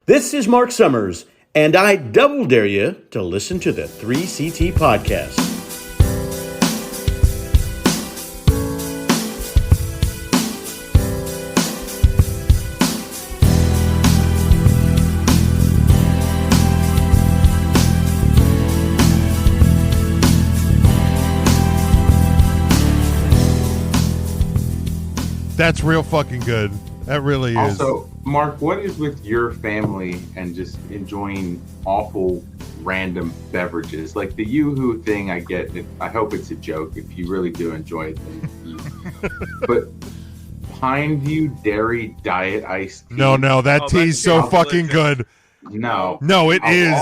This is Mark Summers, and I double dare you to listen to the 3CT podcast. That's real fucking good. That really is. Also, Mark, what is with your family and just enjoying awful random beverages? Like the Yoo-Hoo thing, I get it. I hope it's a joke. If you really do enjoy it, then you. But Pineview Dairy Diet Iced Tea. No, that tea's so fucking good. No, it is.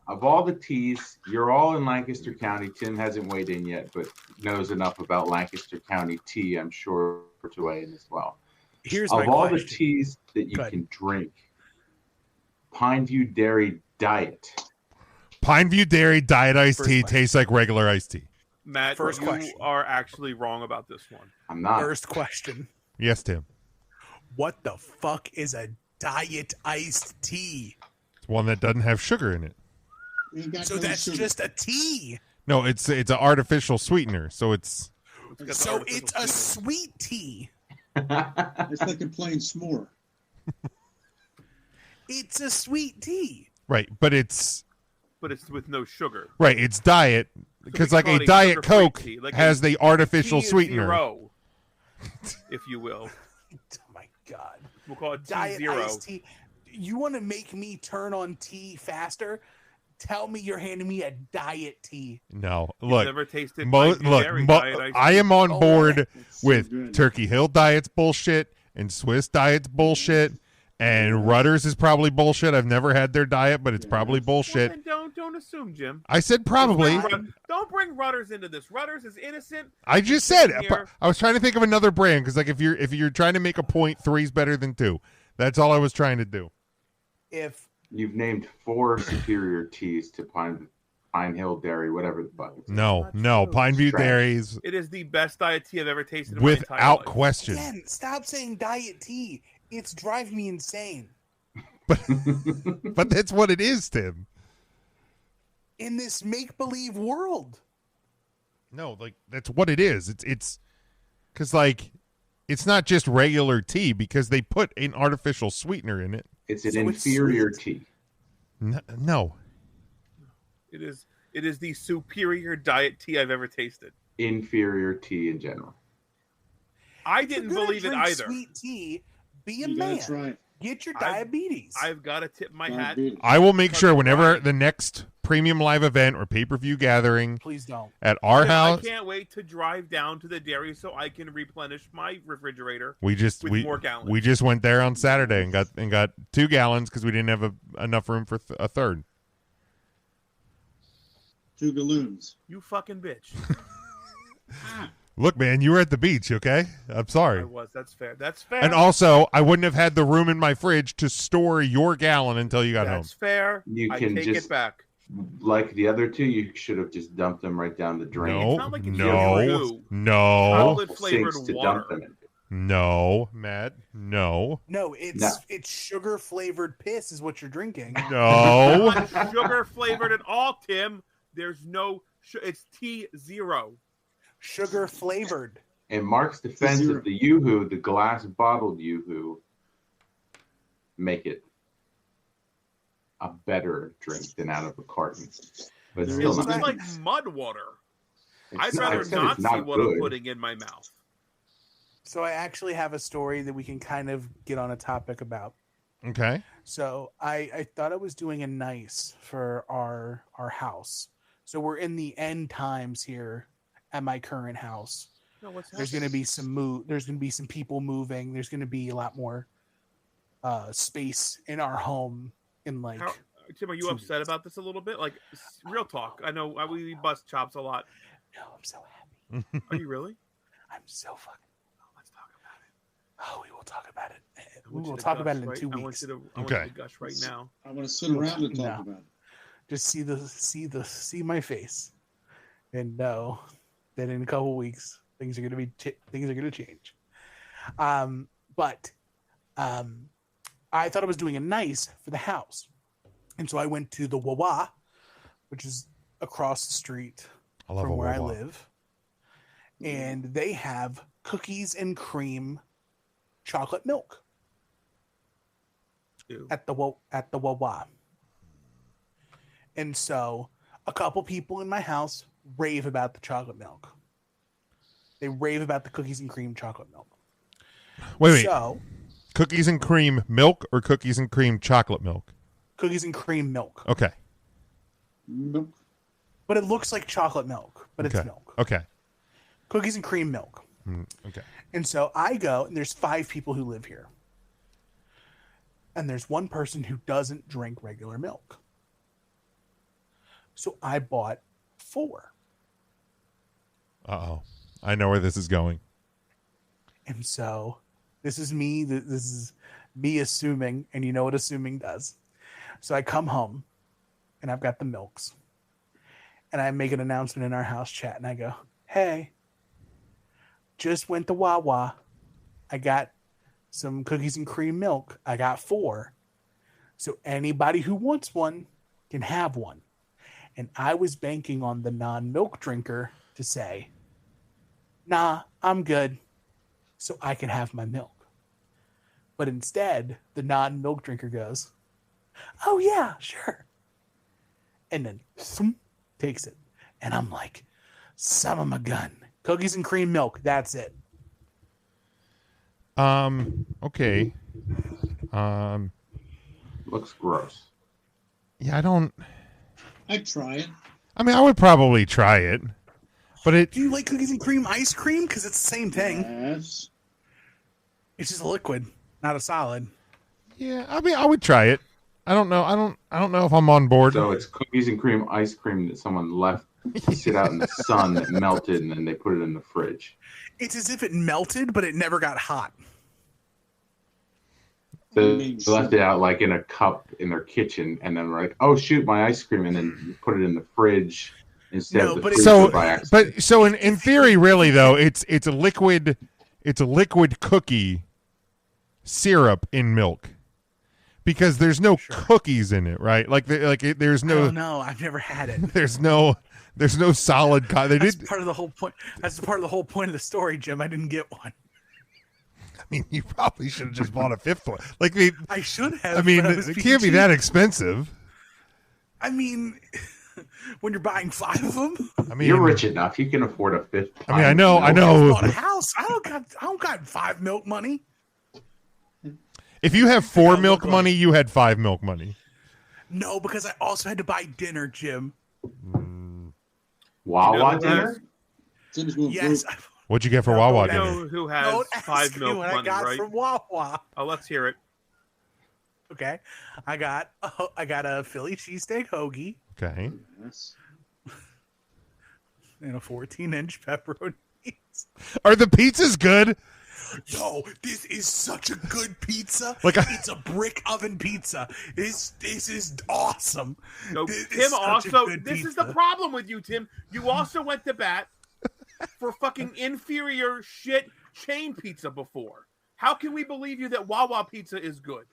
Of all the teas, you're all in Lancaster County. Tim hasn't weighed in yet, but knows enough about Lancaster County tea, I'm sure, to weigh in as well. Here's my question. Of all the question. teas that you can drink, Pineview Dairy Diet. Pineview Dairy Diet Iced First Tea question. tastes like regular iced tea. Matt, First you question. are actually wrong about this one. I'm not. First question. Yes, Tim. What the fuck is a diet iced tea? It's one that doesn't have sugar in it. So that's just a tea. No, it's an artificial sweetener. So it's So it's a sweet tea. It's like a plain s'more. It's a sweet tea. right, but it's with no sugar. right. It's diet because we like call a it a Diet sugar-free Coke tea, like has a the artificial T sweetener. Zero, if you will. Oh my god. We'll call it Diet T0. iced tea. You want to make me turn on tea faster? Tell me you're handing me a diet tea. No, You've look, never tasted Pineview Dairy Diet Iced I Tea? am on Oh, board It's so with good. Turkey Hill Diet's bullshit and Swiss Diet's bullshit, and Rutter's is probably bullshit. I've never had their diet, but it's probably Well, bullshit. then don't assume, Jim. I said probably. Don't bring Rudders into this. Rudders is innocent. I just said Here. I was trying to think of another brand because like if you're trying to make a point, 3's better than 2. That's all I was trying to do. If You've named 4 superior teas to Pine Hill Dairy, whatever the fuck. It's No, not no, true. Pineview Trash. Dairies It is the best diet tea I've ever tasted in my entire without life. question. again, stop saying diet tea. It's driving me insane. But that's what it is, Tim. In this make-believe world. No, like that's what it is. It's because like it's not just regular tea because they put an artificial sweetener in it. It's an So it's inferior sweet. tea. No, It is the superior diet tea I've ever tasted. Inferior tea in general. I If you're didn't gonna believe it drink either. Sweet tea. Be a You man. gotta try it. Get your I've- diabetes. I've got to tip my hat. Diabetes. I will make sure Fucking whenever Brian. the next premium live event or pay-per-view gathering Please don't. at our I house, can't wait to drive down to the dairy so I can replenish my refrigerator. we just with more gallons. we just went there on Saturday and got 2 gallons because we didn't have enough room for a third. 2 galloons. You fucking bitch. Look, man, you were at the beach, okay? I'm sorry. I was. That's fair. That's fair. And also, I wouldn't have had the room in my fridge to store your gallon until you got home. That's fair. You I can take just- it back. Like the other 2, you should have just dumped them right down the drain. No, not like it's no, Yoo-Hoo. no, Chocolate flavored Sinks to water. dump them in. no, Matt, no, No, it's No. it's sugar flavored piss is what you're drinking. no. Not sugar flavored at all, Tim. There's no. It's T0. Sugar flavored. In Mark's defense Zero. of the Yoo-Hoo, the glass bottled Yoo-Hoo make it a better drink than out of a carton. But There still is not. It's a- like mud water. I'd It's rather I said not it's see what good. I'm putting in my mouth. So I actually have a story that we can kind of get on a topic about. Okay. So I thought I was doing a nice for our house. So we're in the end times here at my current house. No, what's There's going to be there's going to be some people moving. There's going to be a lot more space in our home in like How, Tim, are you 2 upset weeks. about this a little bit? Like, real talk. I know we bust chops a lot. No, I'm so happy. Are you really? I'm so fucking Let's talk about it. Oh, we will talk about it. I We want you will to talk gush, about it in right? 2 I want weeks. you to Okay. gush right now. I want to sit around and talk No. about it. Just see my face and know that in a couple weeks things are going to change. But I thought I was doing it nice for the house. And so I went to the Wawa, which is across the street I love from a where I Wawa. live. And they have cookies and cream chocolate milk Ew. at the Wawa. And so a couple people in my house rave about the chocolate milk. They rave about the cookies and cream chocolate milk. Wait. So, Cookies and cream milk or cookies and cream chocolate milk? cookies and cream milk. Okay. Milk. But it looks like chocolate milk, but Okay. it's milk. Okay. Cookies and cream milk. Okay. And so I go, and there's 5 people who live here. And there's one person who doesn't drink regular milk. So I bought 4. Uh-oh. I know where this is going. And so this is me assuming, and you know what assuming does. So I come home, and I've got the milks. And I make an announcement in our house chat, and I go, hey, just went to Wawa. I got some cookies and cream milk. I got 4. So anybody who wants one can have one. And I was banking on the non-milk drinker to say, nah, I'm good, so I can have my milk. But instead, the non-milk drinker goes, oh yeah, sure. And then thump, takes it. And I'm like, son of a gun. Cookies and cream milk, that's it. Okay. Looks gross. Yeah, I don't... I'd try it. I mean, I would probably try it. But it... Do you like cookies and cream ice cream? Because it's the same thing. Yes. It's just a liquid, not a solid. Yeah, I mean, I would try it. I don't know. I don't know if I'm on board. So it's cookies and cream ice cream that someone left to sit out in the sun that melted, and then they put it in the fridge. It's as if it melted, but it never got hot. So they left it out like in a cup in their kitchen, and then we're like, "Oh shoot, my ice cream!" And then put it in the fridge instead No, of the but freezer So, by accident. but so in theory, really though, it's a liquid cookie syrup in milk because there's no cookies in it, right? There's I no don't know. I've never had it. there's no solid. They That's did. part of the whole point. That's part of the whole point of the story, Jim. I didn't get one. I mean, you probably should have just bought a 5th one. I should have. I mean, but I was it being can't be cheap. that expensive. I mean, when you're buying 5 of them, I mean, You're rich enough; you can afford a 5th. I mean, I know. I bought a house. I don't got 5 milk money. If you have 4 Yeah, milk look money, you had 5 milk money. No, because I also had to buy dinner, Jim. Wawa You know, dinner. Tim's going Yes, broke. What'd you get for No, Wawa You dinner? know who has don't ask 5 me milk what I money, got right? from Wawa. Oh, let's hear it. Okay, I got a Philly cheesesteak hoagie Okay. Yes. and a 14-inch pepperoni pizza. Are the pizzas good? Yo, this is such a good pizza. Like it's a brick oven pizza. This is awesome. No, This is Tim such a also. good This is pizza. the problem with you, Tim. You also went to bat for fucking inferior shit chain pizza before. How can we believe you that Wawa pizza is good?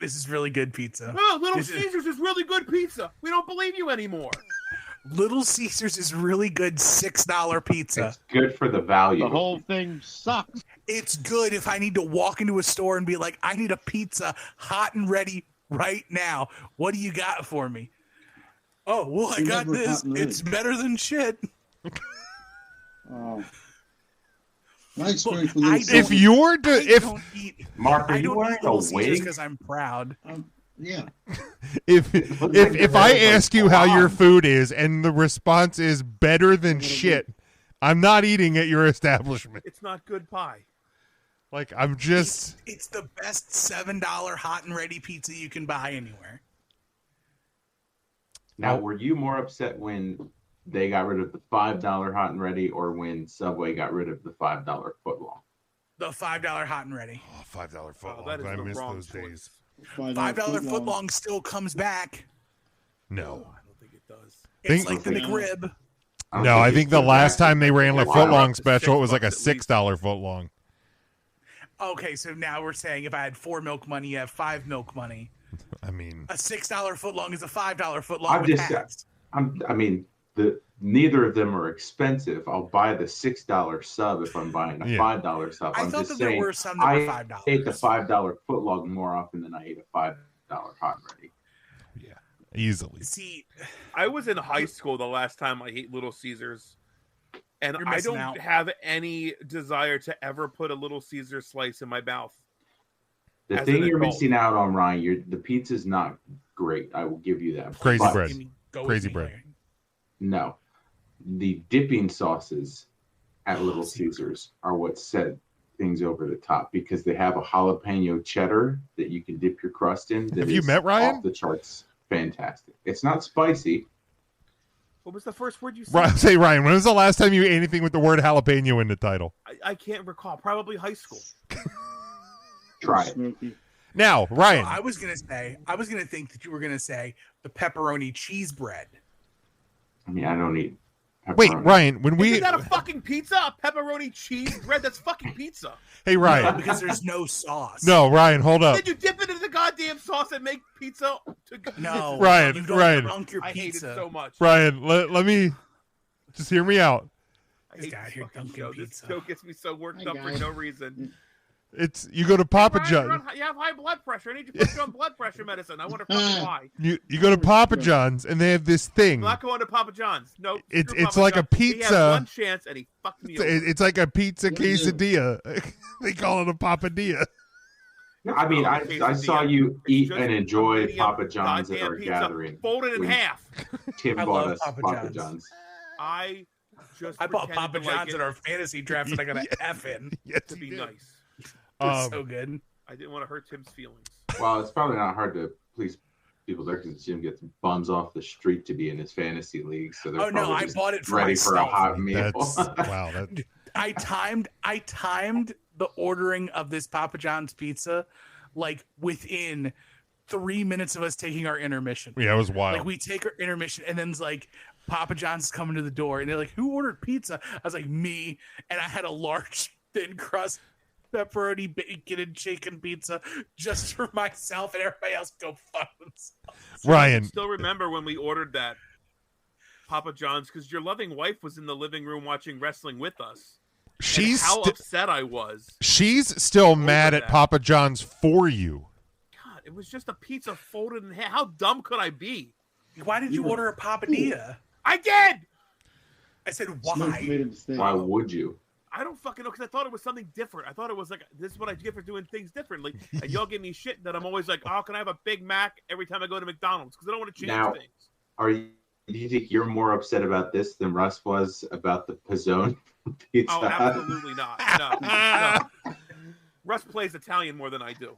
This is really good pizza. Oh, Little This is- Caesars is really good pizza. We don't believe you anymore. Little Caesars is really good $6 pizza. It's good for the value. The whole thing sucks. It's good if I need to walk into a store and be like, I need a pizza hot and ready right now. What do you got for me? Oh, well, I You got never this. hot and ready. It's better than shit. Oh. My experience Look, with I Little If Caesars- you're I if don't eat. Mark, are I you don't wearing eat a Little Caesars wig? because I'm proud. yeah. if like if I you're ask you how your blonde. food is and the response is better than shit, I'm not eating at your establishment. It's not good pie. Like I'm just It's the best $7 hot and ready pizza you can buy anywhere. Now, were you more upset when they got rid of the $5 hot and ready, or when Subway got rid of the $5 footlong? The $5 hot and ready. $5 Oh, that is I the miss wrong those choice. days. $5 footlong still comes back. No. I don't think it does. It's Think- like the McRib. No, I think the last time they ran a Wow. footlong special, it was like a $6 at least. $6 footlong. Okay, so now we're saying if I had 4 milk money, you have 5 milk money. I mean, A $6 footlong is a $5 footlong I'm with just, tax. I mean, neither of them are expensive. I'll buy the $6 sub if I'm buying a Yeah. $5 sub. I I'm thought just that there saying, were some that were I $5. ate the $5 footlong more often than I ate a $5 hot and ready. yeah, easily. See, I was in high school the last time I ate Little Caesars, and You're I missing don't out. have any desire to ever put a Little Caesar slice in my mouth. The As thing an you're adult. missing out on, Ryan, the pizza's not great. I will give you that. Crazy But bread. Give me- go with Crazy me bread. here. no, the dipping sauces at Little see. Caesars are what set things over the top because they have a jalapeno cheddar that you can dip your crust in. That Have you is met Ryan? Off the charts, fantastic. It's not spicy. What was the first word you said? Say, Ryan, when was the last time you ate anything with the word jalapeno in the title? I can't recall. Probably high school. Try it. Smoky. Now, Ryan. I was gonna think that you were gonna say the pepperoni cheese bread. I mean, I don't eat. Wait, pepperoni. Ryan, when we Isn't that a fucking pizza? A pepperoni cheese bread? That's fucking pizza. Hey, No, Ryan. because there's no sauce. No, Ryan, hold up. Then you dip it into the goddamn sauce and make pizza. No, Ryan, you don't Ryan. dunk your I hate it pizza. so much. Ryan, let me just hear me out. I This hate guy this here fucking dunking show. This pizza. show gets me so worked Hi, up for guys. no reason. It's you go to Papa Ryan, you're John's. on- you have high blood pressure. I need you to put you on blood pressure medicine. I wonder fucking why. You go to Papa John's and they have this thing. I'm not going to Papa John's. No, It's screw Papa like a John's. He pizza. had one chance and he fucked me over. It's like a pizza What is it? quesadilla. They call it a papadilla. I mean, I saw you It's eat just and a enjoy medium Papa John's at goddamn our pizza gathering. Folded in When half. Tim I bought love us Papa Papa John's. John's. I just I bought pretended Papa to like John's it at our fantasy draft and I got an F in. Yes, to be you did. nice. It's so good. I didn't want to hurt Tim's feelings. Well, it's probably not hard to please people there because Jim gets bums off the street to be in his fantasy league. So they're Oh no, probably I just bought it for ready for a myself. hot meal. That's wow. That I timed the ordering of this Papa John's pizza like within 3 minutes of us taking our intermission. yeah, it was wild. Like we take our intermission and then it's like Papa John's is coming to the door and they're like, "Who ordered pizza?" I was like, "Me," and I had a large thin crust pepperoni bacon and chicken pizza just for myself and everybody else go fuck themselves. I Ryan, still remember when we ordered that Papa John's because your loving wife was in the living room watching wrestling with us. she's and how sti- upset I was. she's still mad at that. Papa John's for you. God, it was just a pizza folded in half. How dumb could I be? Why did you order a papadilla? I did. I said, Smoke why? made a mistake. Why would you? I don't fucking know because I thought it was something different. I thought it was like this is what I get for doing things differently. And y'all give me shit that I'm always like, oh, can I have a Big Mac every time I go to McDonald's because I don't want to change Now- things. Do you think you're more upset about this than Russ was about the Pizzone pizza? Oh, absolutely not. No. Russ plays Italian more than I do,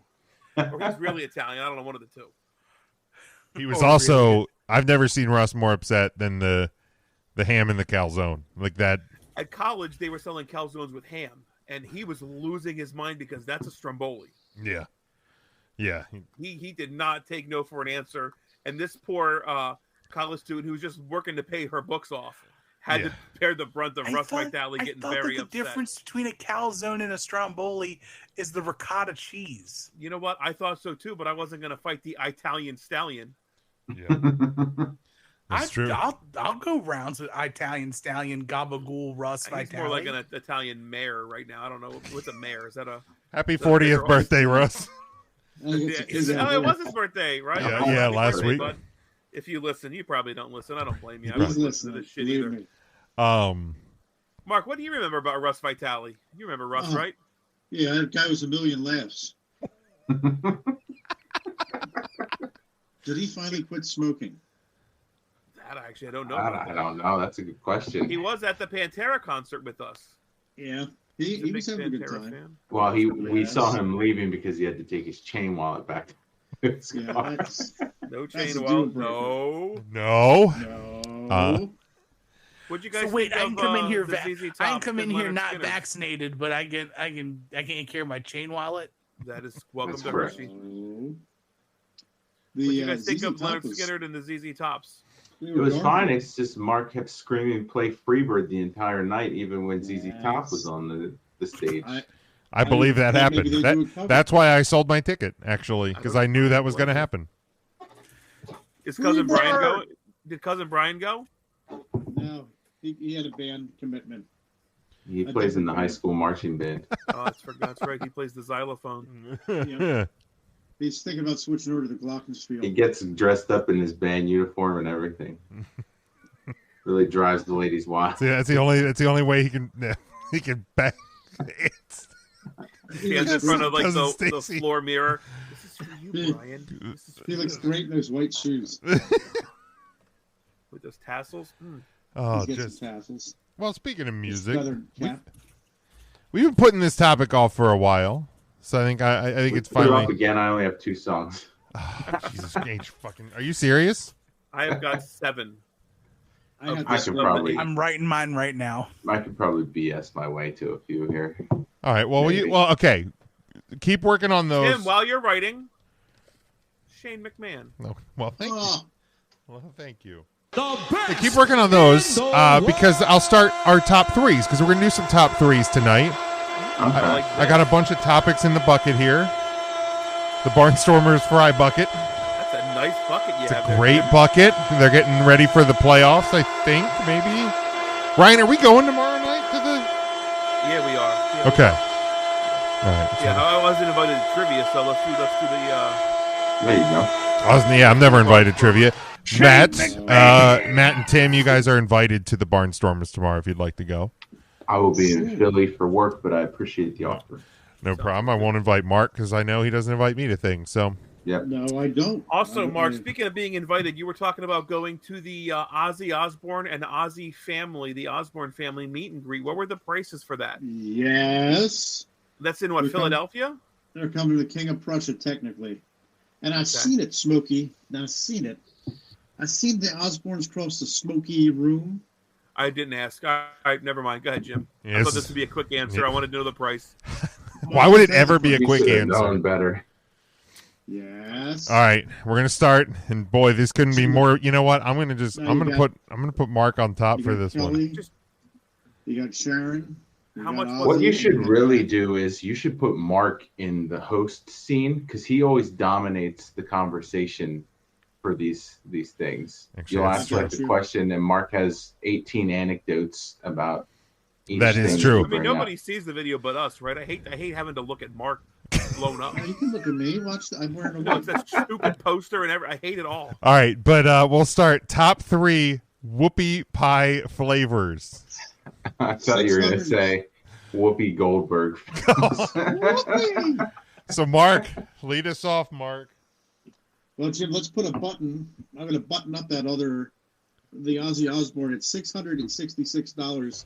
or he's really Italian. I don't know, one of the two. He was Oh, also really? I've never seen Russ more upset than the ham and the calzone. Like that. At college, they were selling calzones with ham, and he was losing his mind because that's a stromboli. Yeah. Yeah. He did not take no for an answer, and this poor college student who was just working to pay her books off had Yeah. to bear the brunt of Russ thought Vitale getting that very the upset. difference between a calzone and a stromboli is the ricotta cheese. You know what? I thought so too, but I wasn't going to fight the Italian stallion. Yeah. That's true. I'll go rounds with Italian stallion, gabagool, Russ He's Vitale. more like an Italian mayor right now. I don't know what's a mayor. Is that a? Happy So they're 40th birthday, Russ. I think it's a kid's Oh, idea. it was his birthday, right? Yeah, Oh, yeah, happy last birthday, week. bud. If you listen, you probably don't listen. I don't blame you. I He's don't listen to listening. this shit Believe either. me. Mark, what do you remember about Russ Vitale? You remember Russ, Oh. right? Yeah, that guy was a million laughs. Did he finally quit smoking? That actually, I don't know. I don't know. That's a good question. He was at the Pantera concert with us. Yeah, He's he was having a good Pantera time. fan. Well, we Yes. saw him leaving because he had to take his chain wallet back. to his Yeah, car. that's, No That's chain a wallet. deal breaker. No. Uh, no. What'd you guys So wait, think I of, can come in here. the ZZ I can Top come in and here Leonard not Skinner? vaccinated, but I can't carry my chain wallet. That is welcome That's to correct. Hershey. No. What do you guys think ZZ of Top Leonard was- Skinner and the ZZ Tops? they It were was garbage. fine. It's just Mark kept screaming "Play Freebird" the entire night, even when ZZ Top was Yes. on the stage. I believe that maybe happened. they do a cover. That's why I sold my ticket, actually, because I knew that was going to happen. Is cousin Brian go? Did cousin Brian go? No, he had a band commitment. He plays in the high school marching band. Oh, that's right. He plays the xylophone. Yeah. He's thinking about switching over to the Glockenspiel. He gets dressed up in his band uniform and everything. Really drives the ladies wild. See, that's the only way he can back. He has in front of like Cousin the Stacy. floor mirror. This is for you, Brian. This is for He you. looks great in those white shoes. With those tassels. Mm. Oh, He's got just some tassels. well. Speaking of His music, feathered cap. we've been putting this topic off for a while, so I think it's Put it finally. up again. I only have 2 songs. Oh, Jesus, fucking. Are you serious? I have got 7. I have I this could one. probably I'm writing mine right now. I could probably BS my way to a few here. All right. Well, Maybe. okay. Keep working on those. Tim, while you're writing, Shane McMahon. No, well, thank you. Oh, Well, thank you. Hey, keep working on those because I'll start our top 3s because we're gonna do some top 3s tonight. I got a bunch of topics in the bucket here. The Barnstormers fry bucket. That's a nice bucket you It's have a there, great Tim. bucket. They're getting ready for the playoffs, I think, maybe. Ryan, are we going tomorrow night to the... Yeah, we are. Yeah, Okay. All right. Yeah, I wasn't invited to trivia, so let's do the. There you go. I'm never invited to trivia. Matt and Tim, you guys are invited to the Barnstormers tomorrow if you'd like to go. I will be in Philly for work, but I appreciate the offer. No problem. I won't invite Mark because I know he doesn't invite me to things. So Yep. no, I don't. Also, I- Mark, speaking of being invited, you were talking about going to the Ozzy Osbourne and Ozzy family, the Osbourne family meet and greet. What were the prices for that? Yes. That's in what, We Philadelphia? They're coming to the King of Prussia, technically. And I've seen it, Smokey. Now, I've seen it. I've seen the Osbournes cross the Smoky room. I didn't ask. All right, never mind. Go ahead, Jim. I Yes. thought this would be a quick answer. I wanted to know the price. why would it ever be a You quick should have answer? known better. Yes. All right, we're gonna start, and boy, this couldn't be more. You know what? I'm gonna No, put Mark on top You for got this one. Kelly, Just- You got Sharon. You How got much Ozzy, was What you got- should really do is you should put Mark in the host scene because he always dominates the conversation for these things. Actually, You'll that's ask like the true. question, and Mark has 18 anecdotes about. Each That is thing true. you I mean, bring up. nobody sees the video but us, right? I hate having to look at Mark blown up. Oh, you can look at me. Watch. I'm wearing a No, wig. it's that stupid poster and I hate it all. All right, but we'll start top 3 whoopie pie flavors. I thought you were going to 600. say Whoopi Goldberg. Whoopee! So, Mark, lead us off, Mark. Well, Jim, let's put a button. I'm going to button up the Ozzy Osbourne at $666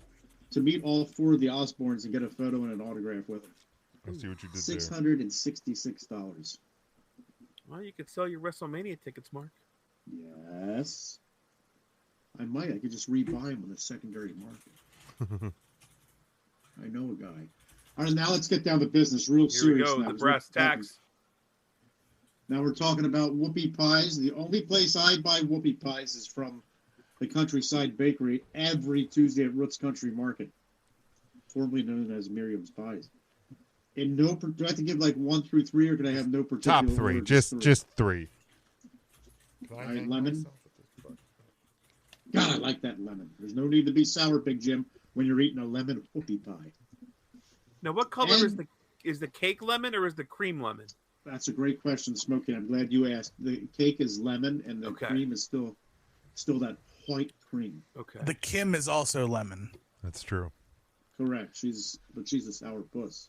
to meet all 4 of the Osbournes and get a photo and an autograph with them. Let's see what you did there. $666. Well, you could sell your WrestleMania tickets, Mark. Yes. I might. I could just rebuy them on the secondary market. I know a guy. All right, now let's get down to business. Real Here we serious go. now. The brass tacks. Now we're talking about whoopie pies. The only place I buy whoopie pies is from the Countryside Bakery every Tuesday at Roots Country Market, formerly known as Miriam's Pies. And do I have to give like 1 through 3, or can I have no particular Top 3, order? just 3. All right, lemon. God, I like that lemon. There's no need to be sour, Big Jim, when you're eating a lemon whoopie pie. Now, what color And- is the cake lemon or is the cream lemon? That's a great question, Smokey. I'm glad you asked. The cake is lemon, and the Okay. cream is still that white cream. Okay. The Kim is also lemon. That's true. Correct. She's a sour puss.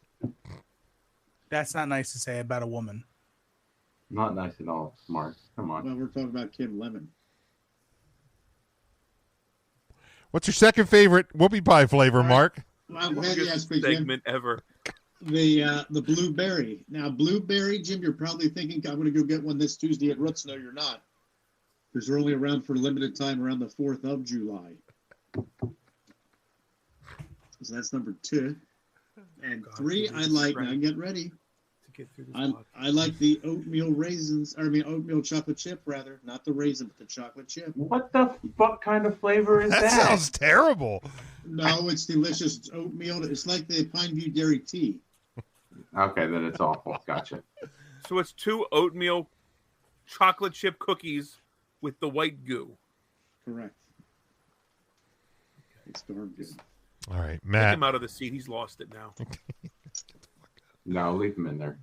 That's not nice to say about a woman. Not nice at all, Mark. Come on. Well, we're talking about Kim Lemon. What's your second favorite whoopie pie flavor, Mark? Well, I'm glad you asked me, Jim. segment ever. The blueberry. Now, blueberry, Jim, you're probably thinking I'm going to go get one this Tuesday at Roots. No, you're not. Because they're only around for a limited time around the 4th of July. So that's number 2. And God, 3, I Jesus like, Christ. now get ready. To get through this I like the oatmeal oatmeal chocolate chip, rather. Not the raisin, but the chocolate chip. What the fuck kind of flavor is That that? sounds terrible. No, it's delicious. It's oatmeal. It's like the Pine View Dairy Tea. Okay, then it's awful. Gotcha. So it's 2 oatmeal chocolate chip cookies with the white goo. Correct. It's darn good. All right, Take Matt. him out of the seat. He's lost it now. No, leave him in there.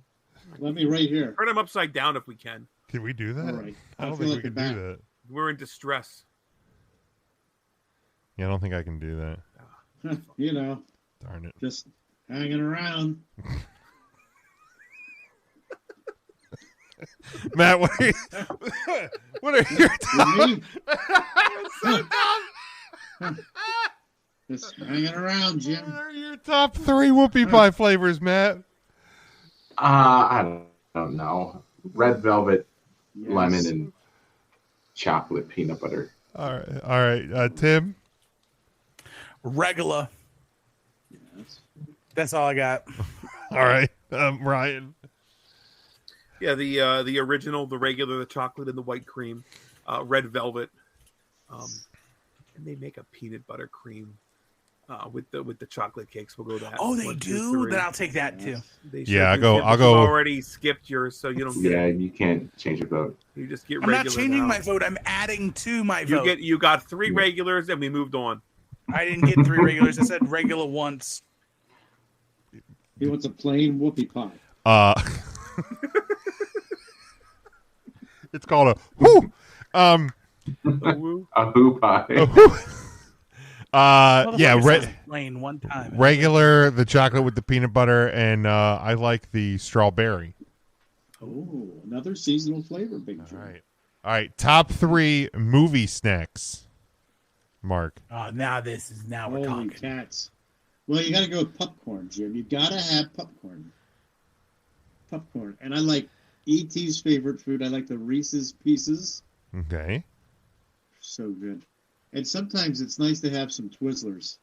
Let me right here. Turn him upside down if we can. Can we do that? All right. I don't feel think we like can a do bat. that. We're in distress. Yeah, I don't think I can do that. You know, Darn it. just hanging around. Matt, what are, what are your Me? Just hanging around, Jim. what are your top 3 whoopie pie flavors, Matt? I don't know. Red velvet, Yes. lemon, and chocolate peanut butter. All right. Tim. Regular. Yes. That's all I got. All right, Ryan. Yeah, the original, the regular, the chocolate and the white cream, red velvet, and they make a peanut butter cream with the chocolate cakes. We'll go that. Oh, they 1, 2, do? 3. Then I'll take that too. They Yeah, should I'll do, go- but I'll go- you've already skipped yours, so you don't get Yeah, it. you can't change your vote. You just get I'm regular. not changing now. my vote. I'm adding to my You vote. you got 3 regulars, and we moved on. I didn't get 3 regulars. I said regular once. He wants a plain whoopie pie. It's called a whoo. Woo. A who pie. A whoo. Yeah, Motherfucker says plain one time. regular, the chocolate with the peanut butter, and I like the strawberry. Oh, another seasonal flavor, Big Jim. All right. Top 3 movie snacks. Mark. Oh, now we're Holy talking. cats. Well, you got to go with popcorn, Jim. You got to have popcorn. Popcorn. And I like E.T.'s favorite food. I like the Reese's Pieces. Okay. So good. And sometimes it's nice to have some Twizzlers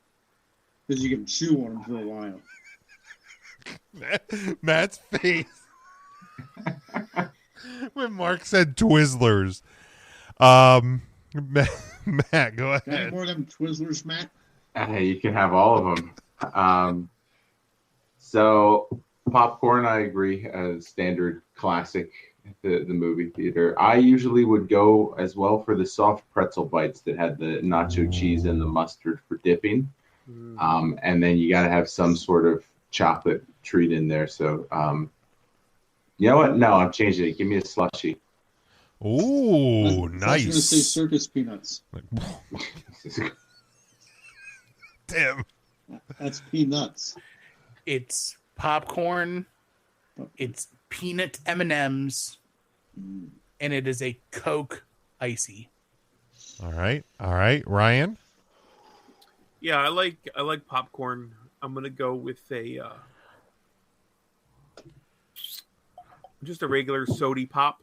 because you can chew on them for a while. Matt's face when Mark said Twizzlers. Matt, go Got any ahead. more of them Twizzlers, Matt? You can have all of them. So popcorn, I agree, standard classic at the movie theater. I usually would go as well for the soft pretzel bites that had the nacho cheese and the mustard for dipping. And then you got to have some sort of chocolate treat in there. So, you know what? No, I'm changing it. Give me a slushie. Ooh, I was going to say nice. circus peanuts. Damn. That's peanuts. It's popcorn. It's peanut M&Ms, and it is a Coke Icy. All right, Ryan. Yeah, I like popcorn. I'm gonna go with a just a regular sody pop.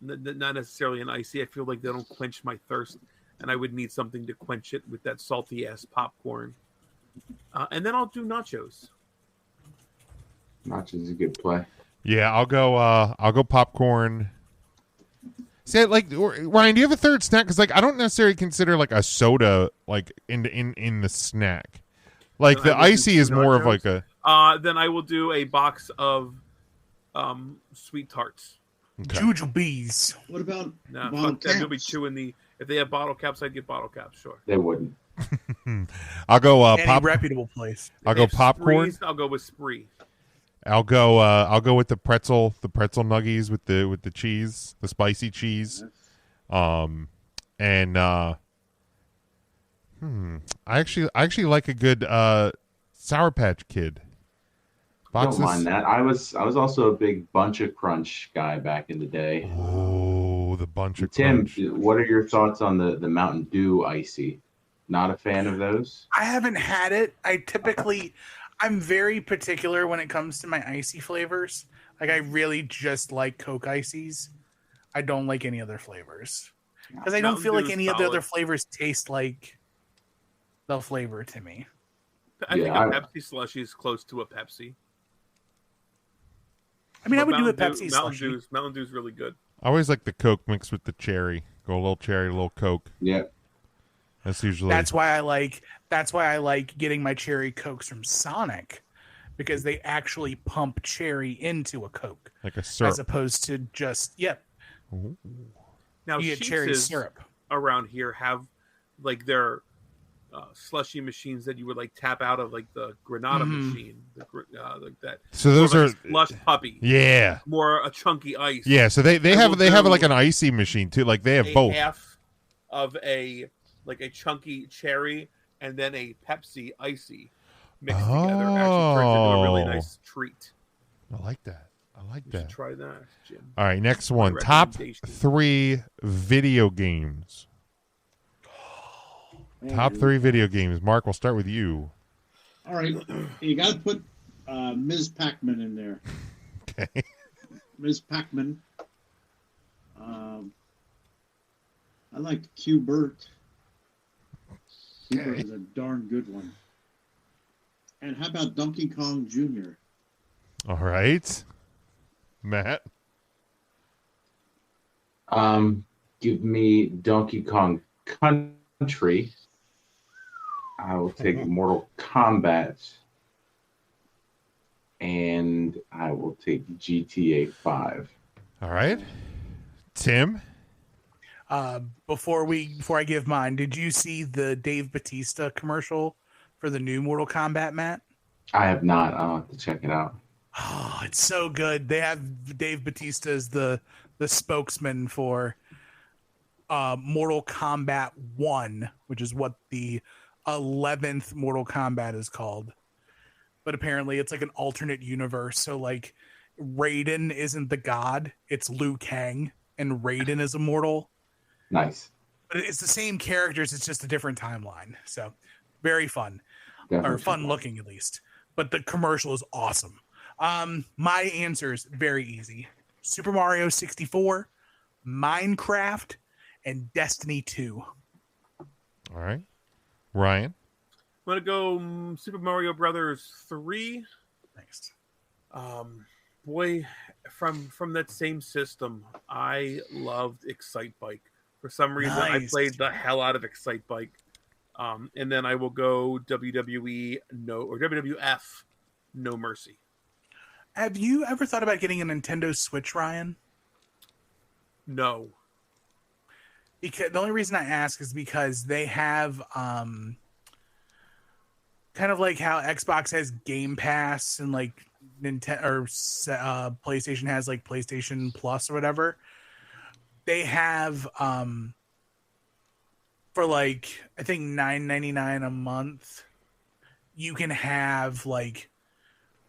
Not necessarily an icy. I feel like they don't quench my thirst, and I would need something to quench it with that salty ass popcorn. And then I'll do nachos. Nachos is a good play. Yeah, I'll go popcorn. See, like Ryan, do you have a third snack? Because I don't necessarily consider a soda in the snack. Like Then the I will do icy is more of nachos. a. Then I will do a box of sweet tarts. Okay. Jujubes. What about Nah, bottle fuck that. You'll be caps? chewing the. If they have bottle caps, I'd get bottle caps. Sure. They wouldn't. I'll go Any reputable place. I'll go If popcorn. Sprees, I'll go with Spree. I'll go with the pretzel nuggies with the cheese, the spicy cheese. And I actually like a good Sour Patch Kid. Boxes. Don't mind that. I was also a big Bunch of Crunch guy back in the day. Oh, the bunch of Tim, crunch. what are your thoughts on the Mountain Dew Icy? Not a fan of those? I haven't had it. I'm very particular when it comes to my icy flavors. Like, I really just like Coke Icies. I don't like any other flavors. Because I don't Mountain feel like Dew's any of the solid. other flavors taste like the flavor to me. I think Yeah, a Pepsi slushie is close to a Pepsi. I mean, I would do a Mountain Pepsi Dew, slushie. Mountain Dew's really good. I always like the Coke mixed with the cherry. Go a little cherry, a little Coke. Yeah. That's usually That's why I like getting my cherry Cokes from Sonic, because they actually pump cherry into a Coke Like a syrup. as opposed to just Ooh. Now, you get cherry Sheetz syrup. around here have like their slushy machines that you would like tap out of like the Granada machine, like that. So those more are like a slush puppy. Yeah. More a chunky ice. Yeah, so they I will have do like an icy machine too. Like they have a both. half of a chunky cherry and then a Pepsi icy mixed together. Actually turns into a really nice treat. I like that. You should try that, Jim. All right, next My one. Top recommendation. 3 video games. Top 3 video games. Mark, we'll start with you. All right, you got to put Ms. Pac-Man in there. Okay. Ms. Pac-Man. I liked Q-Bert. Q-Bert is a darn good one. And how about Donkey Kong Jr.? All right. Matt. Give me Donkey Kong Country. I will take Mortal Kombat. And I will take GTA 5. All right. Tim. Before I give mine, did you see the Dave Bautista commercial for the new Mortal Kombat, Matt? I have not. I'll have to check it out. Oh, it's so good. They have Dave Bautista as the spokesman for Mortal Kombat 1, which is what the 11th Mortal Kombat is called. But apparently it's like an alternate universe. So like Raiden isn't the god, it's Liu Kang, and Raiden is immortal. Nice. But it's the same characters, it's just a different timeline. So very fun. Definitely or fun looking at least. But the commercial is awesome. My answer is very easy. Super Mario 64, Minecraft, and Destiny 2. All right. Ryan. I'm gonna go Super Mario Brothers 3. Thanks. Boy, from that same system, I loved Excite Bike. For some reason, I played the hell out of Excite Bike. And then I will go WWF No Mercy. Have you ever thought about getting a Nintendo Switch, Ryan? No. Because the only reason I ask is because they have kind of like how Xbox has Game Pass and like Nintendo or PlayStation has like PlayStation Plus or whatever. They have for like I think $9.99 a month, you can have like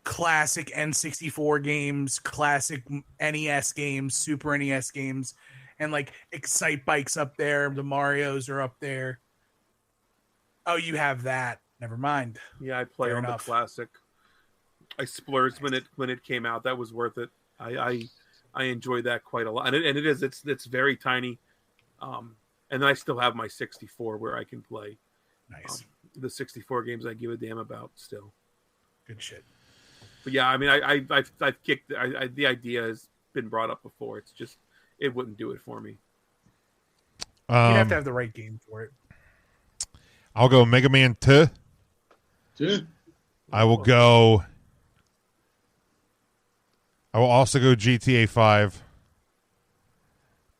classic N64 games, classic NES games, Super NES games, and like Excite Bike's up there. The Marios are up there. Oh, you have that. Never mind. Yeah, I play Fair on enough. the classic. I splurged when it came out. That was worth it. I enjoyed that quite a lot, and it's very tiny. And then I still have my 64 where I can play. Nice. The 64 games I give a damn about still. Good shit. But yeah, I mean, I've kicked. The idea has been brought up before. It's just it wouldn't do it for me. You'd have to have the right game for it. I'll go Mega Man 2. Yeah. I will also go GTA 5.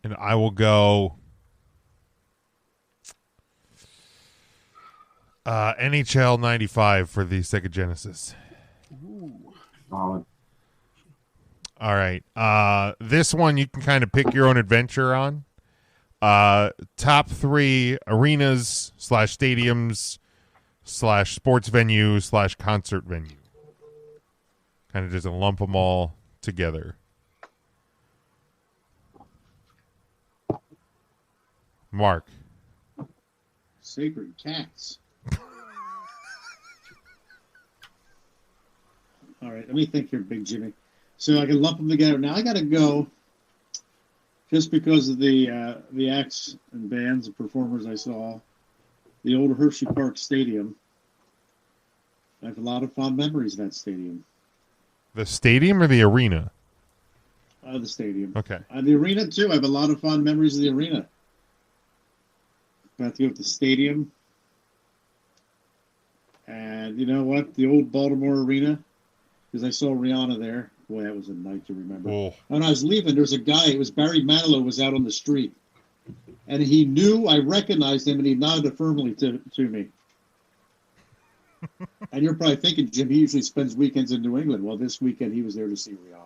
And I will go NHL 95 for the Sega Genesis. Solid. All right. This one you can kind of pick your own adventure on. Top 3 arenas / stadiums / sports venue / concert venue. Kind of just lump them all together. Mark. Sacred Cats. All right, let me think here, Big Jimmy. So I can lump them together. Now I got to go, just because of the acts and bands and performers I saw, the old Hershey Park Stadium. I have a lot of fond memories of that stadium. The stadium or the arena? The stadium. Okay. The arena, too. I have a lot of fond memories of the arena. I have to go with the stadium. And you know what? The old Baltimore Arena, because I saw Rihanna there. Boy, that was a night to remember. Oh. When I was leaving, there's a guy. It was Barry Manilow was out on the street, and he knew I recognized him, and he nodded affirmatively to me. And you're probably thinking, Jim, he usually spends weekends in New England. Well, this weekend he was there to see Rihanna.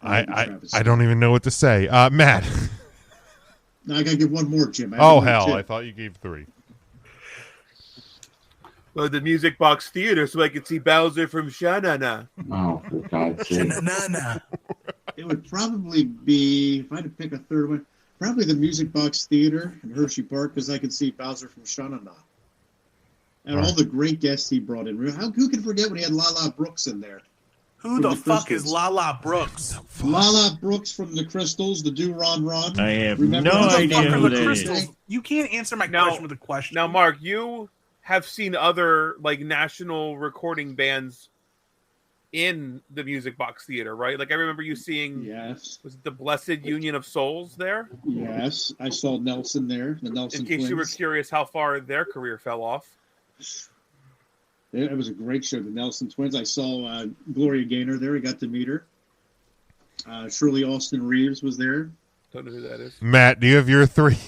I don't even know what to say. Matt. Now I got to give one more, Jim. Oh, hell. I thought you gave 3. Well, the Music Box Theater so I could see Bowser from Sha-Na-Na. Oh, for God's sake. Sha-na-na-na. It would probably be, if I had to pick a third one, probably the Music Box Theater in Hershey Park, because I could see Bowser from Sha-Na-Na. And all the great guests he brought in. Who can forget when he had Lala Brooks in there? Who the fuck is Lala Brooks? Lala Brooks from the Crystals, the Do Ron Ron. I have Remember no the idea fuck who are that the is. Crystals? You can't answer my Now- question with a question. Now, Mark, you have seen other like national recording bands in the Music Box Theater, right? Like I remember you seeing, Yes, was it the Blessed Union of Souls there? yes. I saw Nelson there, the Nelson In case Twins. you were curious how far their career fell off. It was a great show, the Nelson Twins. I saw Gloria Gaynor there. I got to meet her. Shirley Austin Reeves was there. Don't know who that is. Matt, do you have your 3?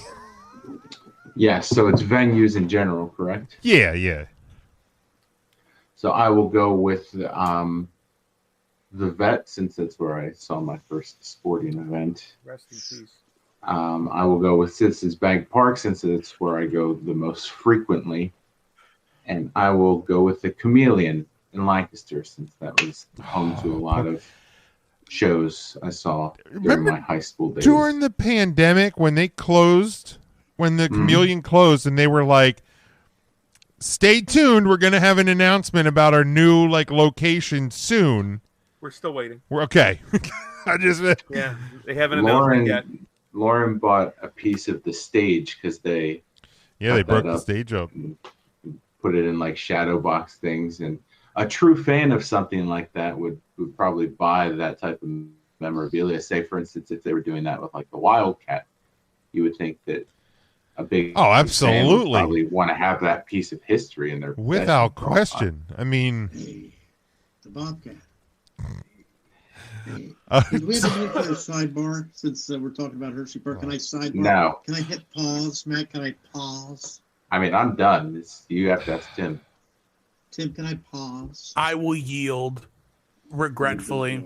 Yes, so it's venues in general, correct? Yeah. So I will go with the Vet, since that's where I saw my first sporting event. Rest in peace. I will go with Citizens Bank Park, since it's where I go the most frequently. And I will go with the Chameleon in Lancaster, since that was home to a lot of shows I saw during my high school days. During the pandemic, when they closed, when the Chameleon closed, and they were like, stay tuned, we're going to have an announcement about our new location soon. We're still waiting. We're okay. Yeah, they haven't announced it yet. Lauren bought a piece of the stage because they broke the stage up. Put it in shadow box things, and a true fan of something like that would probably buy that type of memorabilia. Say, for instance, if they were doing that with the Wildcat, you would think that a big absolutely fan would probably want to have that piece of history in their without possession. question. I mean, The Bobcat. Did we have a minute for a sidebar since we're talking about Hershey Park? Can I sidebar? No. Can I hit pause, Matt? Can I pause? I mean, I'm done. You have to ask Tim. Tim, can I pause? I will yield regretfully.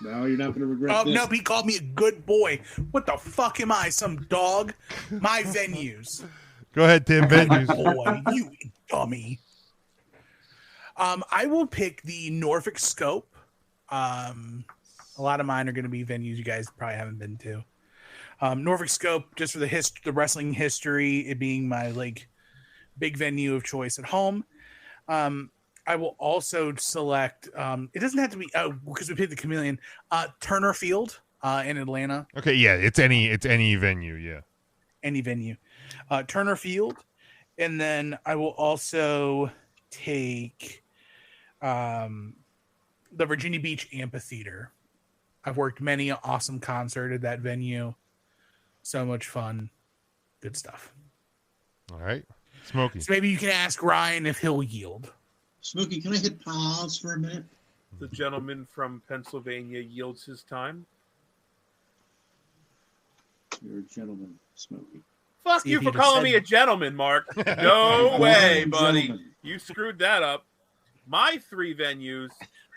No, you're not going to regret Oh, this. no, he called me a good boy. What the fuck am I, some dog? My venues. go ahead, Tim. Venues. Boy, you dummy. I will pick the Norfolk Scope. A lot of mine are going to be venues you guys probably haven't been to. Norfolk Scope, just for the wrestling history, it being my big venue of choice at home. I will also select. It doesn't have to be because we picked the Chameleon. Turner Field in Atlanta. Okay, yeah, it's any venue, yeah. Any venue. Turner Field, and then I will also take the Virginia Beach Amphitheater. I've worked many an awesome concert at that venue. So much fun. Good stuff. All right. Smokey. So maybe you can ask Ryan if he'll yield. Smokey, can I hit pause for a minute? The gentleman from Pennsylvania yields his time. You're a gentleman, Smokey. Fuck See you if he for just calling said- me a gentleman, Mark. No way, I'm a buddy. gentleman. You screwed that up. My 3 venues,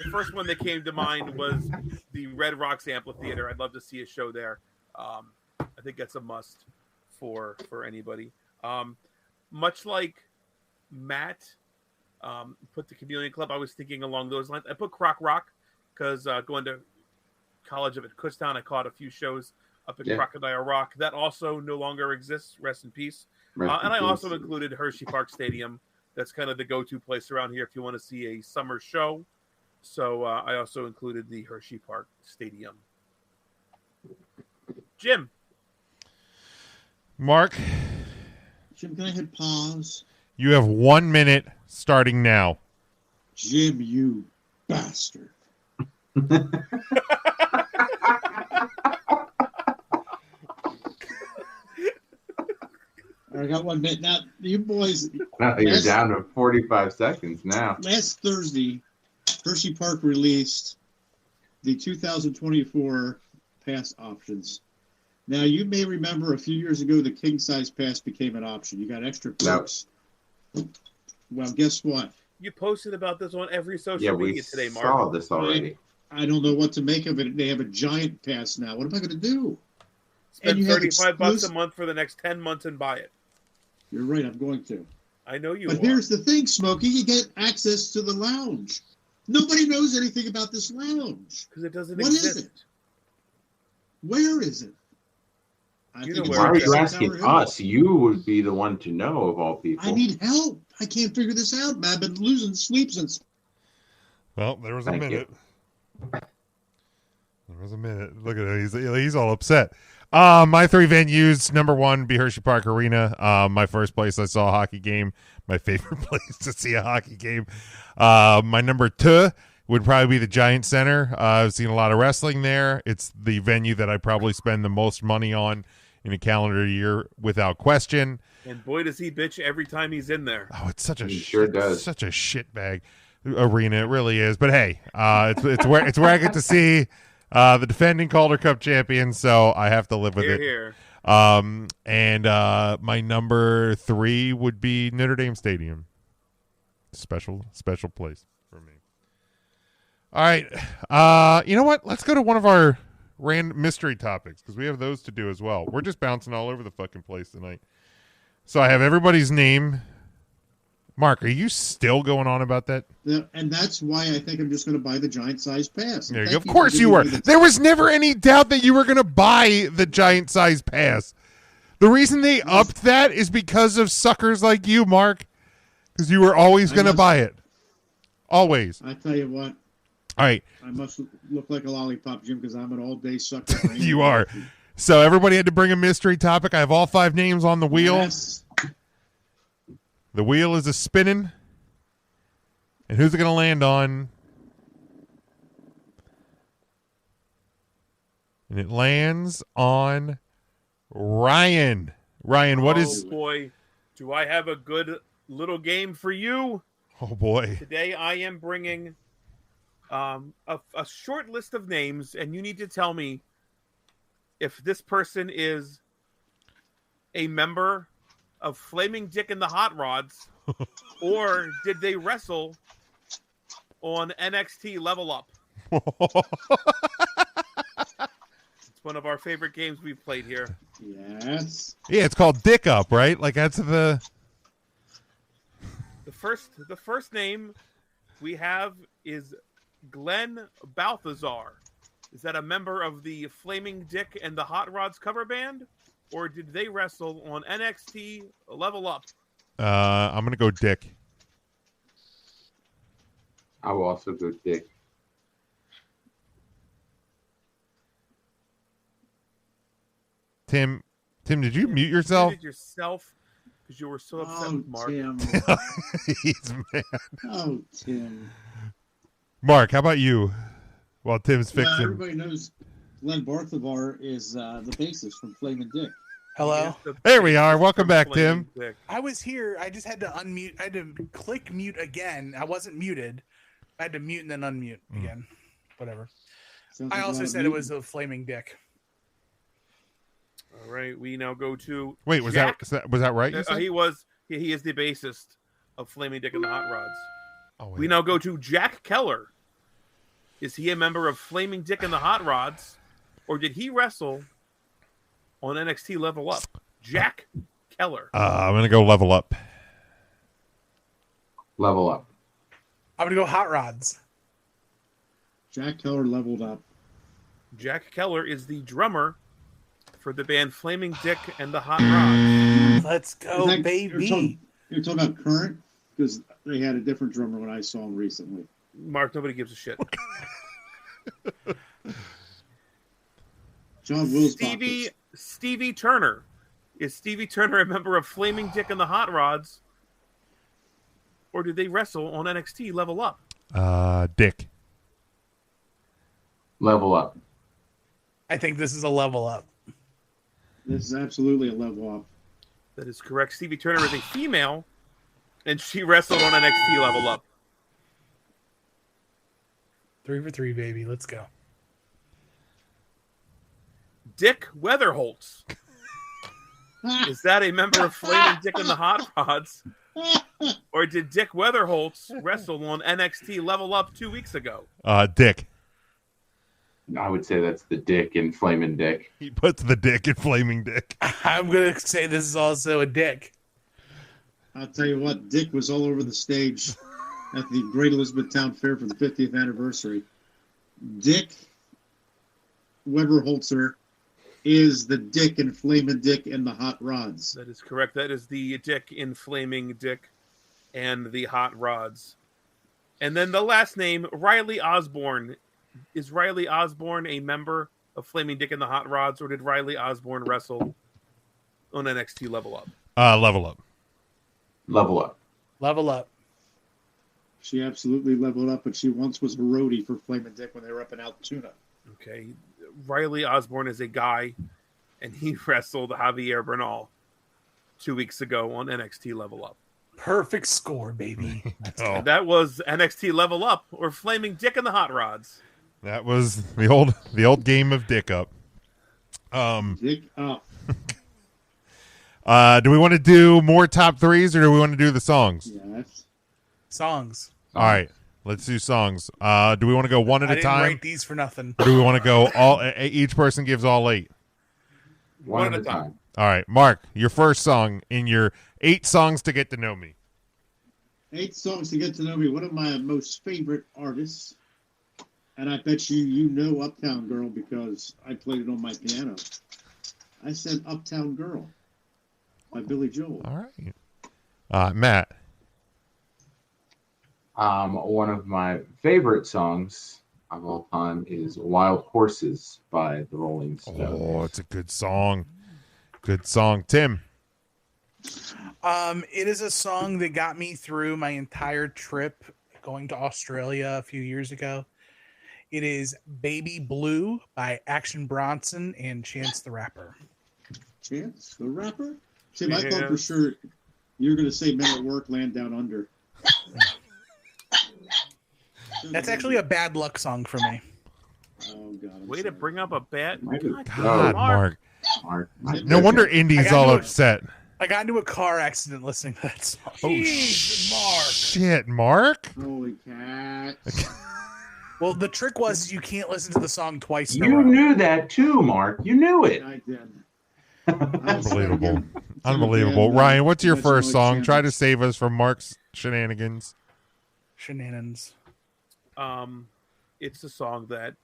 the first one that came to mind was the Red Rocks Amphitheater. I'd love to see a show there. I think that's a must for anybody. Much like Matt put the Chameleon Club, I was thinking along those lines. I put Croc Rock because going to college up at Kutztown, I caught a few shows up at Crocodile Rock. That also no longer exists. Rest in peace. And I also included Hershey Park Stadium. That's kind of the go-to place around here if you want to see a summer show. So I also included the Hershey Park Stadium. Jim. Mark, Jim, can I hit pause? you have 1 minute starting now. Jim, you bastard. All I got 1 minute. Now, you boys. No, you're down to 45 seconds now. Last Thursday, Hershey Park released the 2024 pass options. Now, you may remember a few years ago, the king size pass became an option. You got extra perks. Well, guess what? You posted about this on every social media today, Mark. Saw this already. I don't know what to make of it. They have a giant pass now. What am I going to do? Spend $35 a month for the next 10 months and buy it. You're right. I'm going to. I know you But are. here's the thing, Smokey. You get access to the lounge. Nobody knows anything about this lounge. Because it doesn't What exist. is it? Where is it? Why are you asking us? You would be the one to know of all people. I need help. I can't figure this out, man. I've been losing sleep since. Well, there was a minute. There was a minute. Look at him. He's all upset. My 3 venues. Number 1, be Hershey Park Arena. My first place I saw a hockey game. My favorite place to see a hockey game. My number 2 would probably be the Giant Center. I've seen a lot of wrestling there. It's the venue that I probably spend the most money on in a calendar year, without question. And boy, does he bitch every time he's in there. Oh, it's such a sure does. Such a shitbag arena. It really is. But hey, it's where I get to see the defending Calder Cup champions. So I have to live with it. Here. And my number 3 would be Notre Dame Stadium. Special place for me. All right. You know what? Let's go to one of our random mystery topics, because we have those to do as well. We're just bouncing all over the fucking place tonight. So I have everybody's name. Mark, are you still going on about that? Yeah, and that's why I think I'm just going to buy the giant size pass. There you go. Of course you were. There was never any doubt that you were going to buy the giant size pass. The reason they upped that is because of suckers like you, Mark, because you were always going to buy it. Always. I tell you what. All right. I must look like a lollipop, Jim, because I'm an all-day sucker. You are. So everybody had to bring a mystery topic. I have all 5 names on the wheel. Yes. The wheel is a spinning. And who's it going to land on? And it lands on Ryan. Ryan, what is... Oh, boy. Do I have a good little game for you? Oh, boy. Today I am bringing a short list of names, and you need to tell me if this person is a member of Flaming Dick and the Hot Rods, or did they wrestle on NXT Level Up? It's one of our favorite games we've played here. Yes. Yeah, it's called Dick Up, right? Like that's the first name we have is Glenn Balthazar. Is that a member of the Flaming Dick and the Hot Rods cover band? Or did they wrestle on NXT Level Up? I'm going to go Dick. I will also go Dick. Tim, did you mute yourself? You muted yourself because you were so upset with Mark. Tim. He's mad. Oh, Tim. Mark, how about you? While Tim's fixing. Everybody knows Glenn Barthavar is the bassist from Flamin' Dick. Hello. There we are. Welcome back, Tim. I was here. I just had to unmute. I had to click mute again. I wasn't muted. I had to mute and then unmute again. Whatever. I also said it was a Flaming Dick. All right, we now go to. Wait, was that right? You said? He is the bassist of Flaming Dick and the Hot Rods. Oh, we now go to Jack Keller. Is he a member of Flaming Dick and the Hot Rods, or did he wrestle on NXT Level Up? Jack Keller. I'm gonna go Level Up. Level Up. I'm gonna go Hot Rods. Jack Keller leveled up. Jack Keller is the drummer for the band Flaming Dick and the Hot Rods. Let's go, baby. You're talking about current? Because they had a different drummer when I saw him recently. Mark, nobody gives a shit. John Wills. Stevie Turner. Is Stevie Turner a member of Flaming Dick and the Hot Rods? Or did they wrestle on NXT Level Up? Dick. Level Up. I think this is a level up. This is absolutely a level up. That is correct. Stevie Turner is a female, and she wrestled on NXT Level Up. 3 for 3, baby. Let's go. Dick Weatherholtz. Is that a member of Flaming Dick and the Hot Rods? Or did Dick Weatherholtz wrestle on NXT Level Up 2 weeks ago? Dick. I would say that's the Dick in Flamin' Dick. He puts the dick in Flaming Dick. I'm going to say this is also a dick. I'll tell you what, Dick was all over the stage at the Great Elizabethtown Fair for the 50th anniversary. Dick Weberholzer is the Dick in Flamin' Dick and the Hot Rods. That is correct. That is the Dick in Flaming Dick and the Hot Rods. And then the last name, Riley Osborne. Is Riley Osborne a member of Flaming Dick and the Hot Rods, or did Riley Osborne wrestle on NXT Level Up? Level Up. Level Up. Level Up. She absolutely leveled up, but she once was a roadie for Flamin' Dick when they were up in Altoona. Okay. Riley Osborne is a guy, and he wrestled Javier Bernal 2 weeks ago on NXT Level Up. Perfect score, baby. Oh. And that was NXT Level Up, or Flaming Dick and the Hot Rods. That was the old game of Dick Up. Dick up. Do we want to do more top threes, or do we want to do the songs? Yes. Songs. All right, let's do songs. Do we want to go one at I a didn't time, write these for nothing. or do we want to go all? Each person gives all 8. One at a time. All right, Mark, your first song in your 8 songs to get to know me. 8 songs to get to know me. One of my most favorite artists, and I bet you know Uptown Girl because I played it on my piano. I said Uptown Girl by Billy Joel. All right, Matt. One of my favorite songs of all time is Wild Horses by the Rolling Stones. Oh, it's a good song. Good song. Tim. It is a song that got me through my entire trip going to Australia a few years ago. It is Baby Blue by Action Bronson and Chance the Rapper. Chance the Rapper? Tim, I thought for sure you were going to say Men at Work, Land Down Under. That's actually a bad luck song for me. Oh, God. Way to bring up a bad... God, Mark. Mark. No wonder Indy's all upset. I got into a car accident listening to that song. Oh, shit, Mark. Holy cat. Well, the trick was you can't listen to the song twice in a You row. knew that too, Mark. You knew it. I did. Unbelievable. Unbelievable. Ryan, what's your first song? Try to save us from Mark's shenanigans. Shenanigans. It's a song that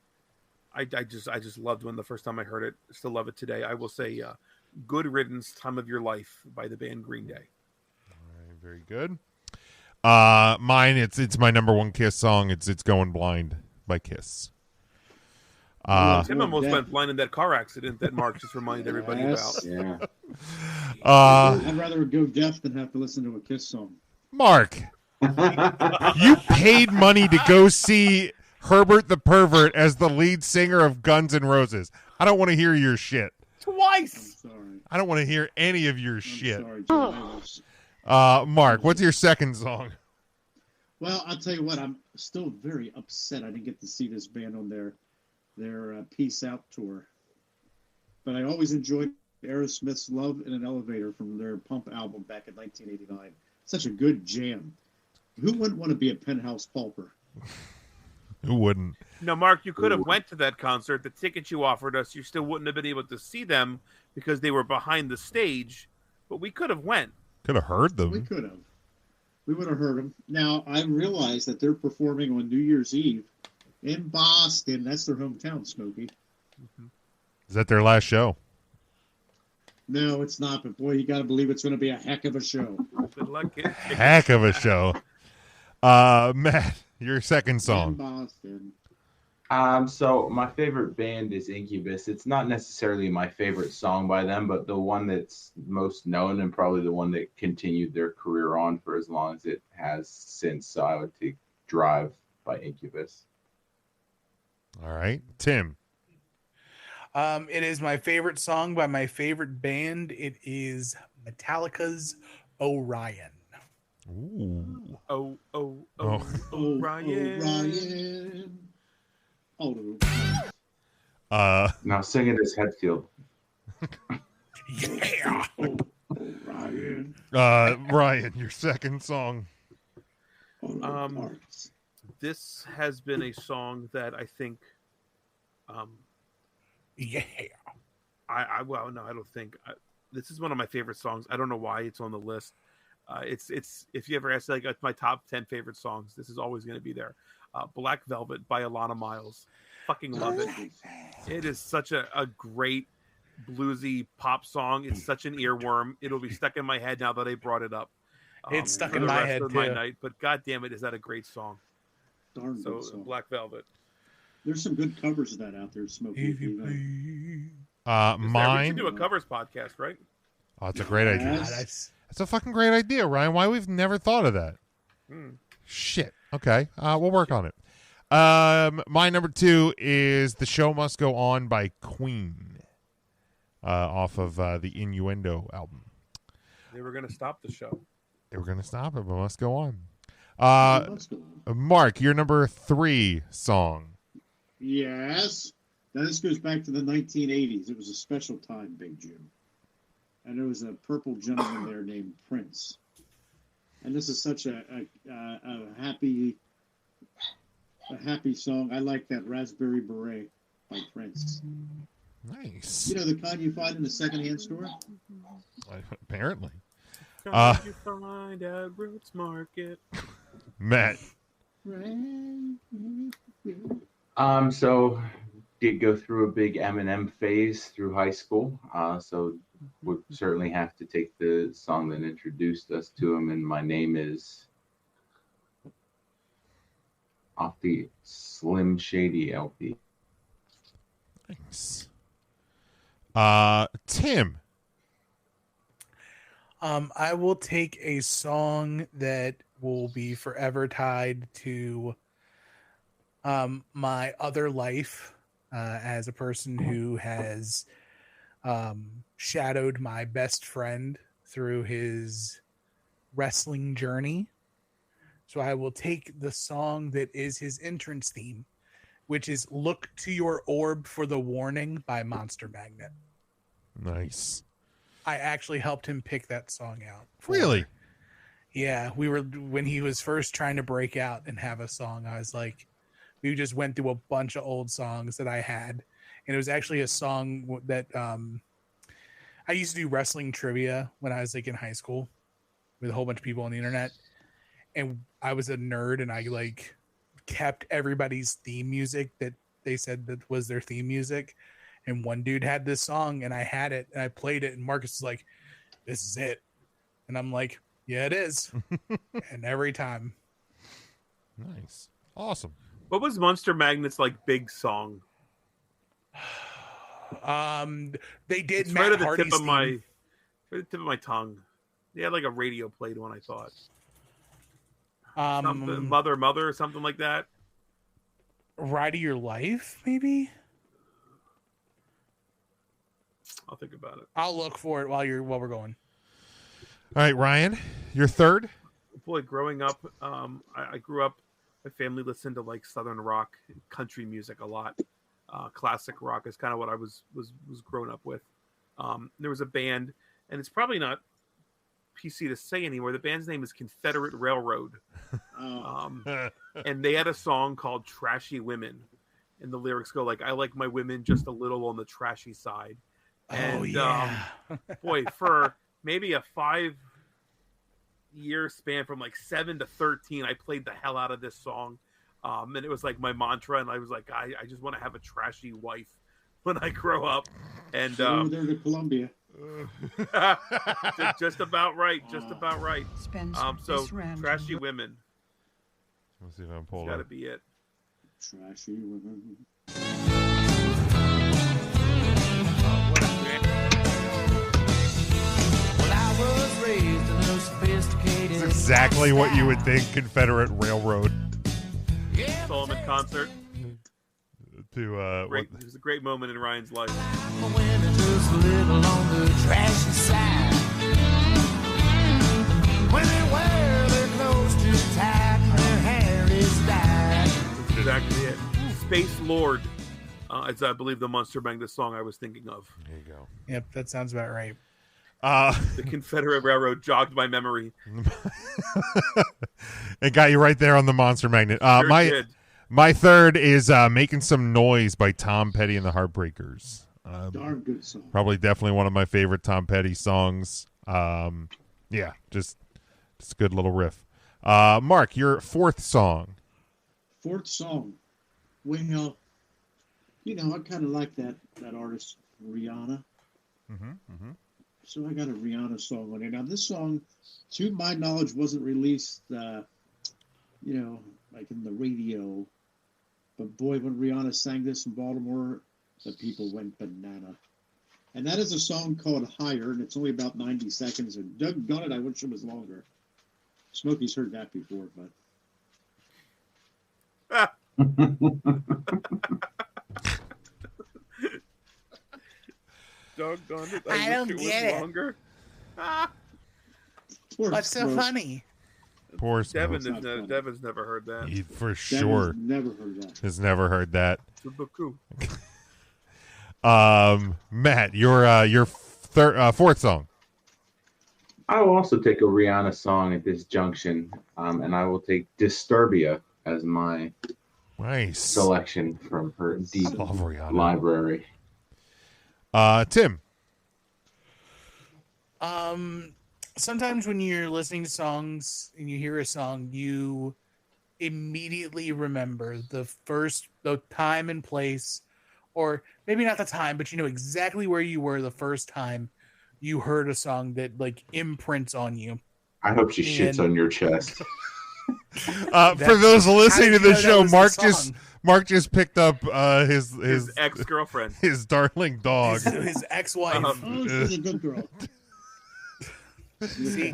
I just loved when the first time I heard it. Still love it today. I will say Good Riddance, Time of Your Life by the band Green Day. All right, very good. Mine, it's my number one Kiss song. It's Going Blind by Kiss. Tim almost went blind in that car accident that Mark just reminded everybody about. Yeah. I'd rather go deaf than have to listen to a Kiss song. Mark, you paid money to go see Herbert the Pervert as the lead singer of Guns N' Roses. I don't want to hear your shit. Twice. Sorry. I don't want to hear any of your shit. Sorry, Joe. Mark, what's your second song? Well, I'll tell you what. I'm still very upset I didn't get to see this band on their Peace Out tour. But I always enjoyed Aerosmith's Love in an Elevator from their Pump album back in 1989. Such a good jam. Who wouldn't want to be a Penthouse Pauper? Who wouldn't? No, Mark, you could have went to that concert. The tickets you offered us, you still wouldn't have been able to see them because they were behind the stage. But we could have went. Could have heard them. We could have. We would have heard them. Now, I realize that they're performing on New Year's Eve in Boston. That's their hometown, Smokey. Is that their last show? No, it's not. But, boy, you got to believe it's going to be a heck of a show. Good luck. Heck of a show. Matt, your second In song. Boston. So my favorite band is Incubus. It's not necessarily my favorite song by them, but the one that's most known and probably the one that continued their career on for as long as it has since. So I would take Drive by Incubus. All right. Tim. It is my favorite song by my favorite band. It is Metallica's Orion. Ooh. Oh, Oh, Ryan. Ryan. Oh, Now sing it as Hetfield. Yeah. oh, Ryan. Ryan, your second song. Parts. This has been a song that I think, Yeah. well, no, I don't think. This is one of my favorite songs. I don't know why it's on the list. It's if you ever ask like my top 10 favorite songs, this is always going to be there. Black Velvet by Alana Miles. Fucking love it. It is such a great bluesy pop song. It's such an earworm. It'll be stuck in my head now that I brought it up. It's stuck for in the my rest head of my too. night. But god damn it, is that a great song? Darn So good song. Black Velvet. There's some good covers of that out there, Smokey. If you please. We Mine. should do a covers podcast, right? Oh, it's a great idea. Yes. It's a fucking great idea, Ryan. Why we've never thought of that? Shit. Okay, we'll work on it. My number 2 is "The Show Must Go On" by Queen, off of the Innuendo album. They were going to stop the show. They were going to stop it, but must go on. Let's go. Mark, your number 3 song. Yes. Now this goes back to the 1980s. It was a special time, Big Jim. And there was a purple gentleman there named Prince. And this is such a happy song. I like that Raspberry Beret by Prince. Nice. You know the kind you find in the secondhand store? Apparently. Come you find at Roots Market. Matt. So did go through a big Eminem phase through high school. So would certainly have to take the song that introduced us to him, and My Name Is, off the Slim Shady LP. Nice. Tim. I will take a song that will be forever tied to my other life as a person who has shadowed my best friend through his wrestling journey. So I will take the song that is his entrance theme, which is "Look to Your Orb for the Warning" by Monster Magnet. Nice. I actually helped him pick that song out. Really? Yeah, when he was first trying to break out and have a song, I was like, we just went through a bunch of old songs that I had. And it was actually a song that I used to do wrestling trivia when I was like in high school with a whole bunch of people on the internet. And I was a nerd and I like kept everybody's theme music that they said that was their theme music. And one dude had this song and I had it and I played it and Marcus was like, "This is it." And I'm like, "Yeah, it is." And every time. Nice. Awesome. What was Monster Magnet's like big song? They did It's Matt right at the Hardy's tip of theme. my tongue. They had like a radio played one, I thought. Something, mother or something like that. Ride of Your Life, maybe. I'll think about it. I'll look for it while we're going. All right, Ryan, your third. Boy, growing up, I grew up. My family listened to like Southern rock, country music a lot. Classic rock is kind of what I was grown up with. There was a band, and it's probably not PC to say anymore. The band's name is Confederate Railroad, and they had a song called "Trashy Women," and the lyrics go like, "I like my women just a little on the trashy side." And boy, for maybe a 5-year span from like 7 to 13, I played the hell out of this song. And it was like my mantra. And I was like, I just want to have a trashy wife when I grow up. And over there to Columbia. just about right. Just about right. So Trashy Women. Let's see if I can pull It's it got to up. be it. Trashy women. What a band. It's exactly what you would think Confederate Railroad. Solomon concert. It was a great moment in Ryan's life. Women just a little on the trashy side. When they wear their clothes too tight and their hair is dyed. That's exactly it. Space Lord is, I believe, the Monster Magnet song I was thinking of. There you go. Yep, that sounds about right. The Confederate Railroad jogged my memory. It got you right there on the Monster Magnet. Sure did. My third is Making Some Noise by Tom Petty and the Heartbreakers. Darn good song. Probably definitely one of my favorite Tom Petty songs. Yeah, just a good little riff. Mark, your fourth song. Fourth song. Well, I kind of like that artist, Rihanna. So I got a Rihanna song on here. Now, this song, to my knowledge, wasn't released, like in the radio. But boy, when Rihanna sang this in Baltimore, the people went banana. And that is a song called Higher, and it's only about 90 seconds. And doggone it, I wish it was longer. Smokey's heard that before, but... Doggone it, I don't get it. Longer. What's so funny? Poor Smoke. Devin's never heard that. He for sure never heard that. has never heard that. Subaku. Matt, your fourth song. I will also take a Rihanna song at this junction, and I will take Disturbia as my selection from her deep library. Tim. Sometimes when you're listening to songs and you hear a song, you immediately remember the time and place, or maybe not the time, but you know exactly where you were the first time you heard a song that like imprints on you. I hope she shits on your chest. For those listening to the show, Mark just picked up his ex-girlfriend, his darling dog, his ex-wife. Oh, she's a good girl. See,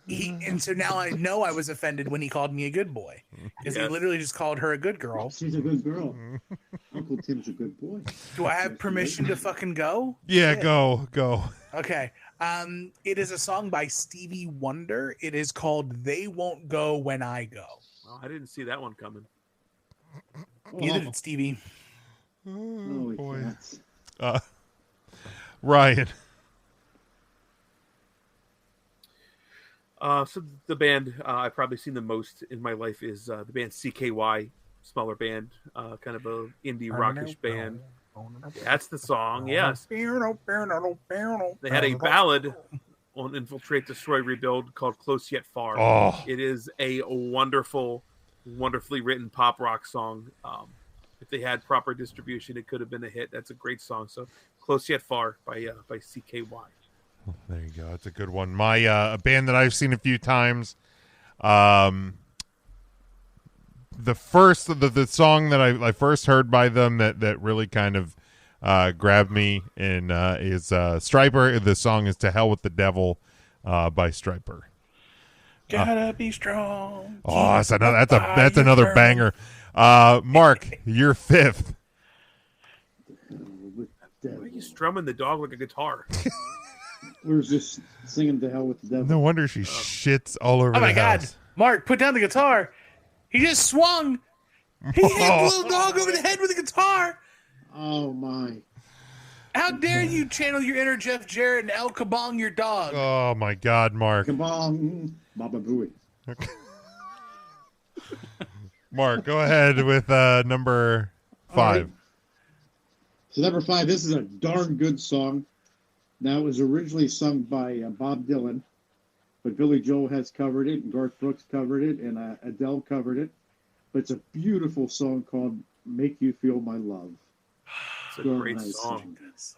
and so now I know I was offended when he called me a good boy, because he literally just called her a good girl. She's a good girl. Uncle Tim's a good boy. Do I have permission to fucking go? Yeah, go. Okay. It is a song by Stevie Wonder. It is called "They Won't Go When I Go." Well, I didn't see that one coming. Neither did Stevie. Oh boy. Ryan. So the band I've probably seen the most in my life is the band CKY, smaller band, kind of a indie rockish band. That's the song, yes. They had a ballad on Infiltrate, Destroy, Rebuild called Close Yet Far. Oh. It is a wonderfully written pop rock song. If they had proper distribution, it could have been a hit. That's a great song. So Close Yet Far by CKY. There you go. It's a good one. My a band that I've seen a few times. The song that I first heard by them that really kind of grabbed me and is Stryper. The song is "To Hell with the Devil" by Stryper. Gotta be strong. Oh, that's another banger. Mark, you're fifth. Why are you strumming the dog like a guitar? We're just singing "To Hell with the Devil." No wonder she shits all over. Oh my God, house. Mark, put down the guitar. He just swung. He hit the little dog over the head with a guitar. Oh my! How dare you channel your inner Jeff Jarrett and El Kabong your dog? Oh my God, Mark! Kabong, Baba Booey. Mark, go ahead with number 5. Right. So number 5, this is a darn good song. Now, it was originally sung by Bob Dylan, but Billy Joel has covered it, and Garth Brooks covered it, and Adele covered it. But it's a beautiful song called "Make You Feel My Love." It's a great song. It's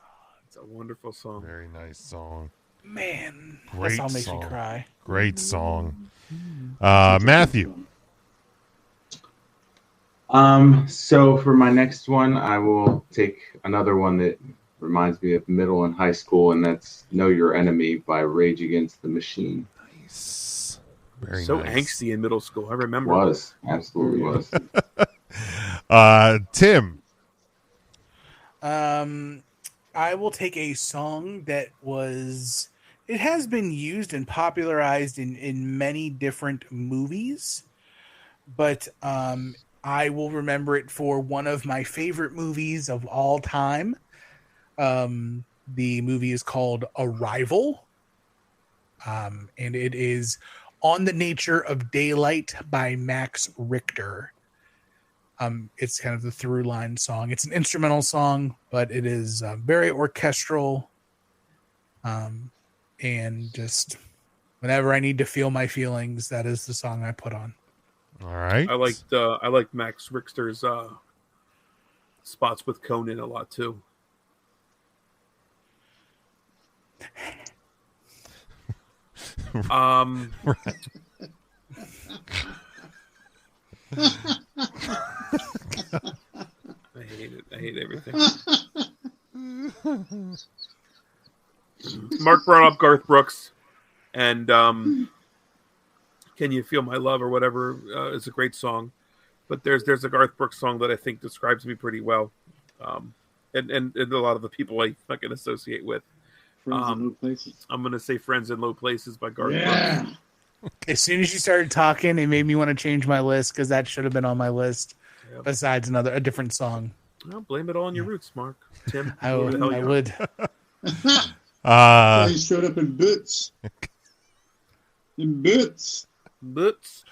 a wonderful song. Very nice song. Man, great that song makes song. me cry. Great song. Matthew. So for my next one, I will take another one that reminds me of middle and high school, and that's "Know Your Enemy" by Rage Against the Machine. Nice. Very so nice. angsty in middle school. I remember. Was. Absolutely was. Tim. I will take a song that it has been used and popularized in many different movies, but I will remember it for one of my favorite movies of all time. The movie is called Arrival, and it is On the Nature of Daylight by Max Richter. It's kind of the through line song. It's an instrumental song, but it is very orchestral. And just whenever I need to feel my feelings, that is the song I put on. All right. I like Max Richter's spots with Conan a lot too. I hate it. I hate everything. Mark brought up Garth Brooks, and "Can You Feel My Love" or whatever is a great song. But there's a Garth Brooks song that I think describes me pretty well, and a lot of the people I fucking associate with. Friends in Low Places. I'm gonna say "Friends in Low Places" by Garth Yeah. Brooks. As soon as you started talking, it made me want to change my list because that should have been on my list. Yep. Besides a different song. Well, blame it all on your roots, Mark. Tim, I who the hell you are. would. He showed up in boots. In boots. Boots.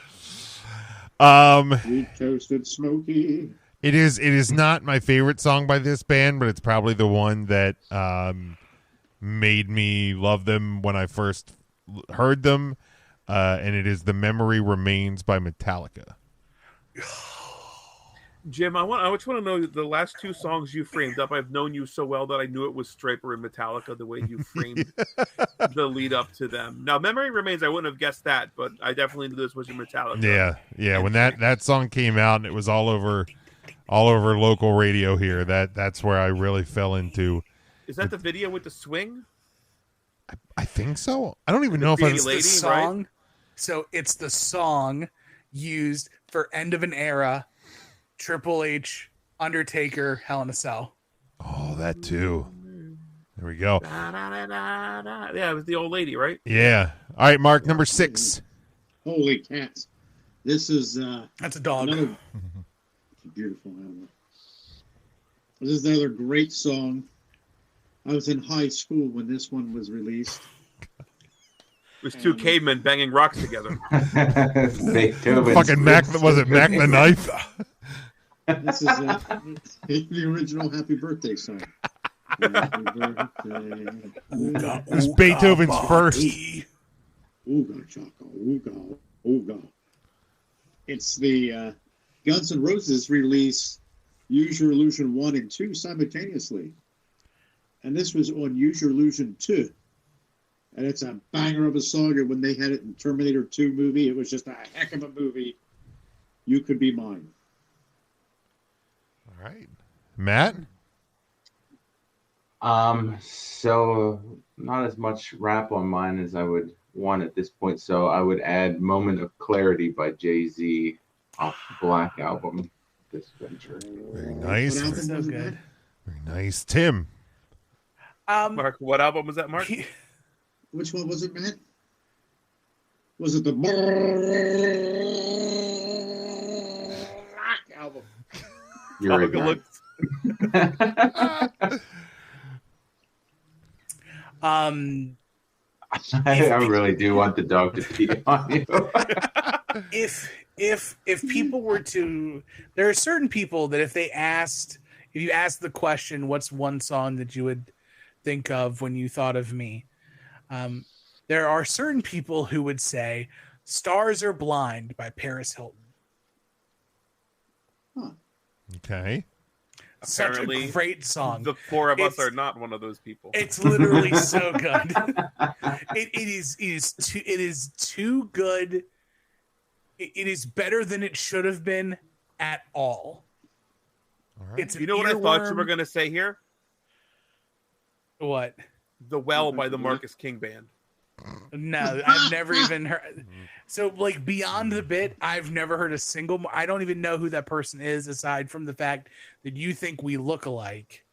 We toasted Smokey. It is not my favorite song by this band, but it's probably the one that made me love them when I first heard them, and it is "The Memory Remains" by Metallica. Jim, I just want to know the last two songs you framed up. I've known you so well that I knew it was Stryper and Metallica the way you framed the lead up to them. Now, "Memory Remains," I wouldn't have guessed that, but I definitely knew this was your Metallica. Yeah. When that song came out and it was all over local radio here, that's where I really fell into. Is that the video with the swing? I think so. I don't even know if Pretty I. Lady, song. right? So it's the song used for End of an Era, Triple H, Undertaker, Hell in a Cell. Oh, that too. There we go. Da, da, da, da, da. Yeah, it was the old lady, right? Yeah. All right, Mark, number 6. Holy cats. This is That's a dog. another beautiful animal. This is another great song. I was in high school when this one was released. It was two cavemen banging rocks together. Beethoven's Fucking Mac, was it Mac the Knife? This is the original Happy Birthday song. Happy birthday. This is Beethoven's first. Ooga chaka, ooga, ooga. It's the Guns N' Roses release Use Your Illusion 1 and 2 simultaneously. And this was on Use Your Illusion 2. And it's a banger of a song. And when they had it in Terminator 2 movie, it was just a heck of a movie. You Could Be Mine. All right. Matt? So not as much rap on mine as I would want at this point. So I would add Moment of Clarity by Jay-Z off the Black album, this venture. Very nice. What album So was good. Very nice. Tim? Mark, what album was that, Mark? Which one was it, Matt? Was it the Black album? You're I'll go look. I really do want the dog to pee on you. If people were to, there are certain people that if you asked the question, what's one song that you would think of when you thought of me? There are certain people who would say "Stars Are Blind" by Paris Hilton. Okay. Such Apparently, a great song. The four of us It's- are not one of those people. It's literally so good. It is too good. It is better than it should have been at all. All right. It's an You know what I thought you were earworm. going to say here? What? The Well by the Marcus King Band. No, I've never even heard. So, like, beyond the bit, I've never heard a single. I don't even know who that person is, aside from the fact that you think we look alike.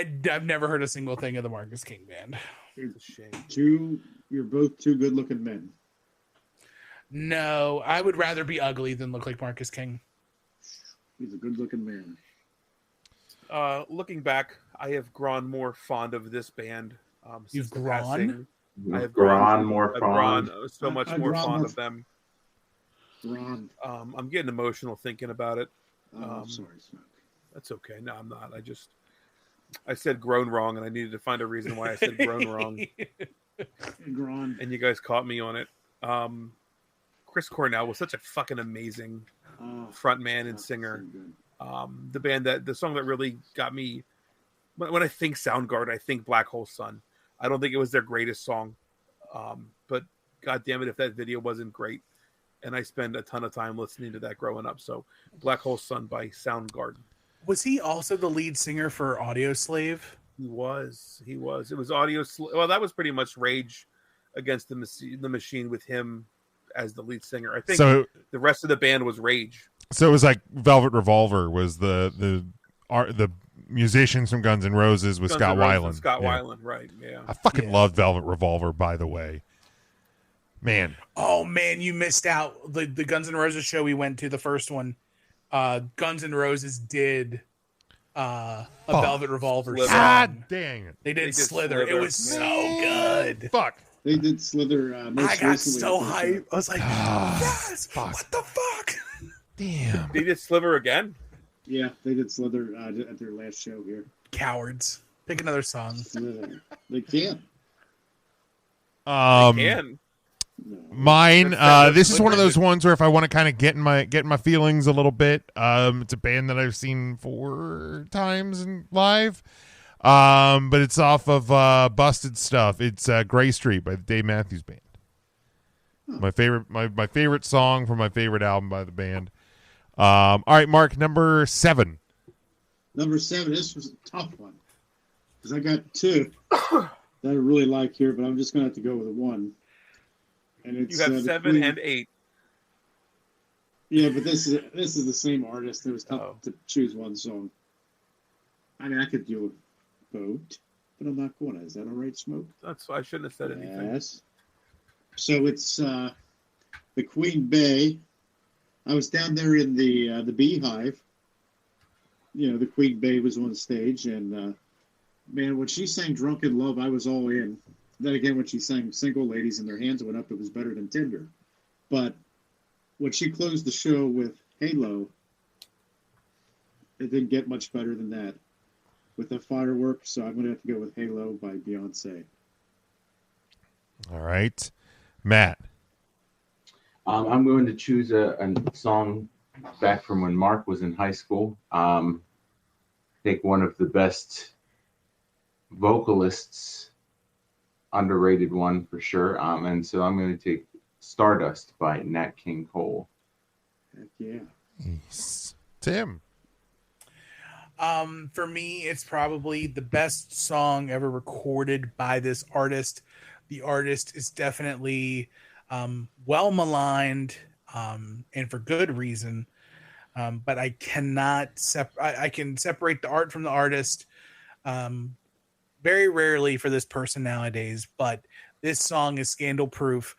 I've never heard a single thing of the Marcus King band. It's a shame. You're both two good-looking men. No, I would rather be ugly than look like Marcus King. He's a good-looking man. Looking back, I have grown more fond of this band. You've since the grown? passing. I have Grown more I've fond. grown so much I've more grown fond more of them. Ron. I'm getting emotional thinking about it. I'm sorry, Smoke. That's okay. No, I'm not. I said grown wrong, and I needed to find a reason why I said grown wrong. Ron. And you guys caught me on it. Chris Cornell was such a fucking amazing frontman and singer. So The song that really got me, when I think Soundgarden, I think Black Hole Sun. I don't think it was their greatest song, but God damn it, if that video wasn't great. And I spend a ton of time listening to that growing up. So Black Hole Sun by Soundgarden. Was he also the lead singer for Audio Slave? He was. It was Well, that was pretty much Rage Against the Machine with him as the lead singer. I think the rest of the band was Rage. So it was like Velvet Revolver was the musicians from Guns N' Roses with Scott Weiland. Scott Weiland, right? Yeah. I fucking loved Velvet Revolver, by the way. Man. Oh man, you missed out. The Guns N' Roses show we went to, the first one. Guns N' Roses did a Velvet Revolver song. God dang it. They did Slither. It was so good. Fuck. They did Slither. I got so hyped. I was like, yes! Fuck. What the fuck? Damn. They did Sliver again? Yeah, they did Slither at their last show here. Cowards. Pick another song. Slither. They can't. They can. No. Mine, That's this is one of those Slither. ones where if I want to kind of get in my feelings a little bit, it's a band that I've seen 4 times in live, but it's off of Busted Stuff. It's Gray Street by the Dave Matthews Band. My favorite song from my favorite album by the band. All right, Mark, number 7. Number 7. This was a tough one because I got 2 that I really like here, but I'm just gonna have to go with 1. And it's You have 7 and 8. Yeah, but this is the same artist. It was tough to choose one song. I mean, I could do a boat, but I'm not going to. Is that all right, Smoke? That's why I shouldn't have said anything. Yes. So it's the Queen Bey. I was down there in the Beehive. You know, the Queen Bey was on stage, and man, when she sang "Drunken Love," I was all in. Then again, when she sang "Single Ladies" and their hands went up, it was better than Tinder. But when she closed the show with "Halo," it didn't get much better than that with the fireworks. So I'm going to have to go with "Halo" by Beyonce. All right, Matt. I'm going to choose a song back from when Mark was in high school. I think one of the best vocalists, underrated one for sure. And so I'm going to take Stardust by Nat King Cole. Heck yeah. Nice. Tim. For me, it's probably the best song ever recorded by this artist. The artist is definitely well maligned, and for good reason. But I cannot I can separate the art from the artist. Very rarely for this person nowadays, but this song is scandal proof.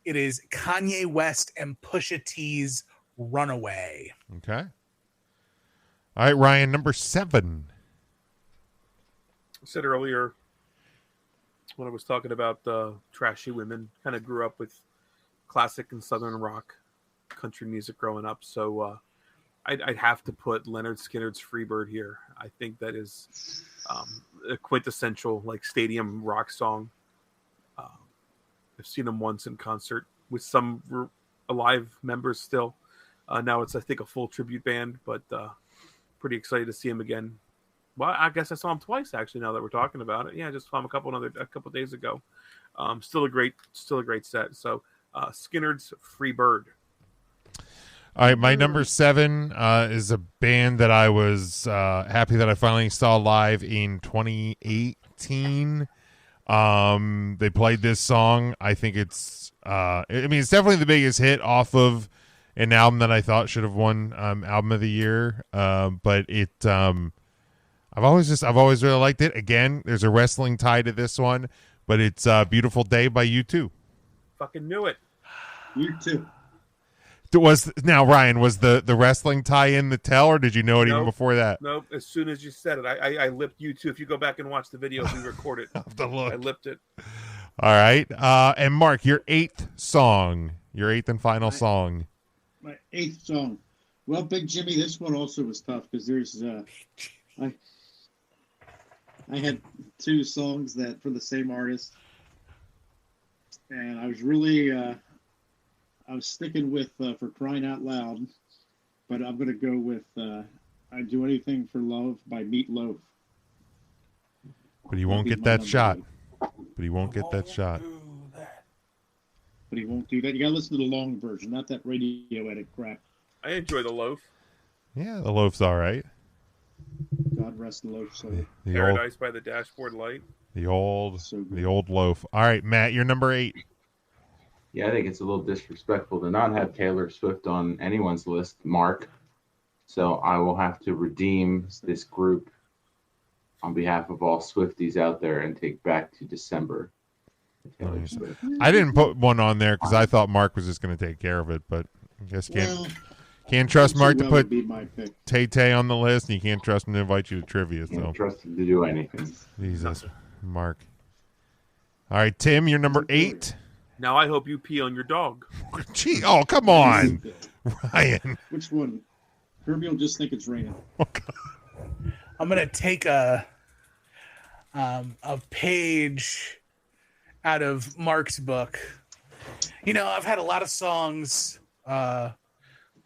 It is Kanye West and Pusha T's Runaway. Okay. All right, Ryan, number 7. I said earlier when I was talking about trashy women, kind of grew up with classic and southern rock country music growing up. So I'd have to put Leonard Skinner's Freebird here. I think that is a quintessential like stadium rock song. I've seen him once in concert with some alive members still. Now it's, I think, a full tribute band, but pretty excited to see him again. Well, I guess I saw him twice actually. Now that we're talking about it, yeah, I just saw him a couple days ago. Still a great set. So Skinner's Freebird. All right, my number 7 is a band that I was happy that I finally saw live in 2018. They played this song. I think it's it's definitely the biggest hit off of an album that I thought should have won album of the year. But I've always really liked it. Again, there's a wrestling tie to this one, but it's Beautiful Day by U2. Fucking knew it. You too. Now, Ryan, was the wrestling tie in the tell, or did you know it even Nope. before that? Nope. As soon as you said it, I lipped U2. If you go back and watch the video, we recorded. I'll have to look. I lipped it. All right. And Mark, your eighth and final song. My eighth song. Well, Big Jimmy, this one also was tough because there's I had two songs that for the same artist, and I was really I was sticking with For Crying Out Loud, but I'm gonna go with I'd Do Anything for Love by Meat Loaf. But he won't get that shot. But he won't get that shot. But he won't do that. You gotta listen to the long version, not that radio edit crap. I enjoy the loaf. Yeah, the loaf's all right. God rest the loaf soul. The Paradise by the Dashboard Light. old So good. the old loaf. All right, Matt, you're number 8. Yeah, I think it's a little disrespectful to not have Taylor Swift on anyone's list, Mark. So I will have to redeem this group on behalf of all Swifties out there and take Back to December. Taylor Swift. I didn't put one on there because I thought Mark was just going to take care of it, but I guess can't trust Mark to put be my pick. Tay-Tay on the list, and you can't trust him to invite you to trivia. Can't So trust him to do anything. Jesus, Mark. All right, Tim, you're number 8. Now I hope you pee on your dog. Gee, oh come on, Ryan. Which one? Kirby will just think it's raining. I'm gonna take a page out of Mark's book. You know, I've had a lot of songs that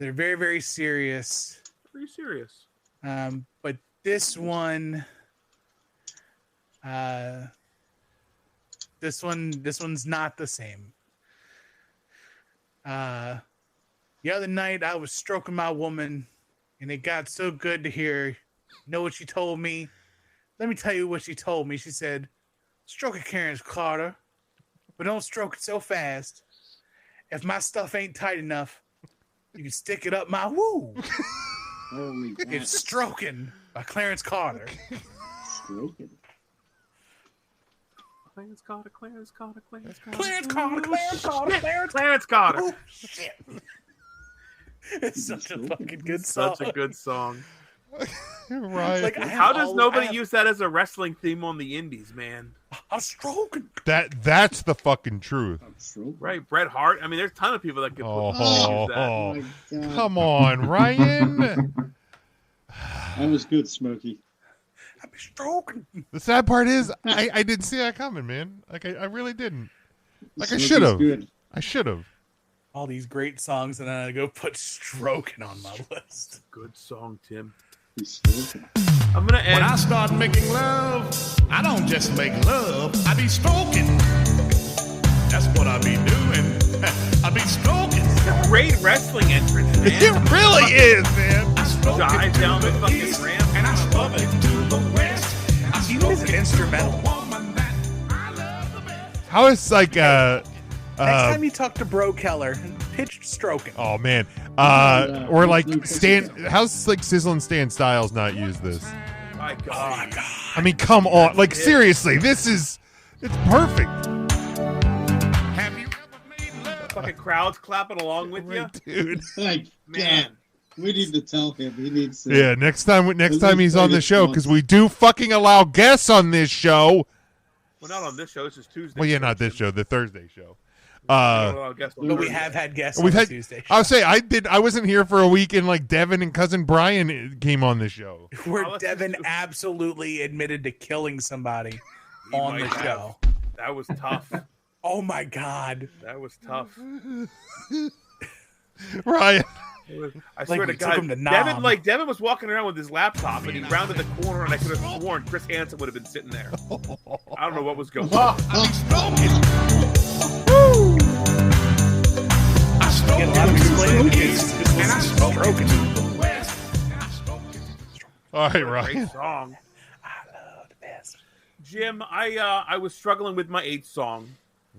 are very, very serious. Pretty serious. But this one's not the same. The other night I was stroking my woman, and it got so good to hear. You know what she told me? Let me tell you what she told me. She said, "Stroke it, Karen Carter, but don't stroke it so fast. If my stuff ain't tight enough, you can stick it up my woo." Holy God. It's Stroking by Clarence Carter. Stroking. Clarence Carter, Clarence Carter, Clarence Carter. Clarence Carter, Clarence Carter, Clarence Carter. Oh, shit. It's such a fucking good song. Such a good song. Right. Like, I have How does all- nobody I have- use that as a wrestling theme on the indies, man? I'm stroking. That's the fucking truth. I'm stroking. Right, Bret Hart. I mean, there's a ton of people that could use that. Oh, my God. Come on, Ryan. That was good, Smokey. I'm stroking. The sad part is I didn't see that coming, man. Like I really didn't. Like I Smokey's should have. Good. I should have. All these great songs, and then I go put Stroking on my list. Good song, Tim. He's stroking. I'm gonna end. When I start making love, I don't just make love, I be stroking. That's what I be doing. I be stroking. Great wrestling entrance, man. It really is, man. I stroke Dive it to down the fucking east, ramp. and I stroke it to the west. I Even stroke as an it instrumental. to the woman that I love the best. How is like Next time you talk to Bro Keller, pitch Stroking. oh man. Yeah, Or like Luke, Stan how's like Sizzle and Stan Styles not use this? My Oh God. my god. I mean, come on. Like seriously, it's perfect. Have you ever made love? Fucking crowds clapping along with you. Dude. Like, Man. we need to tell him. He needs to. Yeah, next time Let's he's play on the this show, once. because we do fucking allow guests on this show. Well, not on this show. This is Tuesday. Well, yeah, not this show, the Thursday show. But we have had guests We've on had. Tuesday. I'll say I wasn't here for a week, and like Devin and cousin Brian came on the show. Where let's Devin just- absolutely admitted to killing somebody on the might have. show. That was tough. Oh my god. That was tough. Ryan. I swear we to took God, him to Nam. Devin was walking around with his laptop, and he rounded the corner, and I could have sworn Chris Hansen would have been sitting there. I don't know what was going on. I be stroking. I stroke Get a lot of it to explaining the because east, this and I is stroke it stroking. to the west. And I stroke it. All right, Great Ryan. song, I love the best. Jim. I was struggling with my 8th song,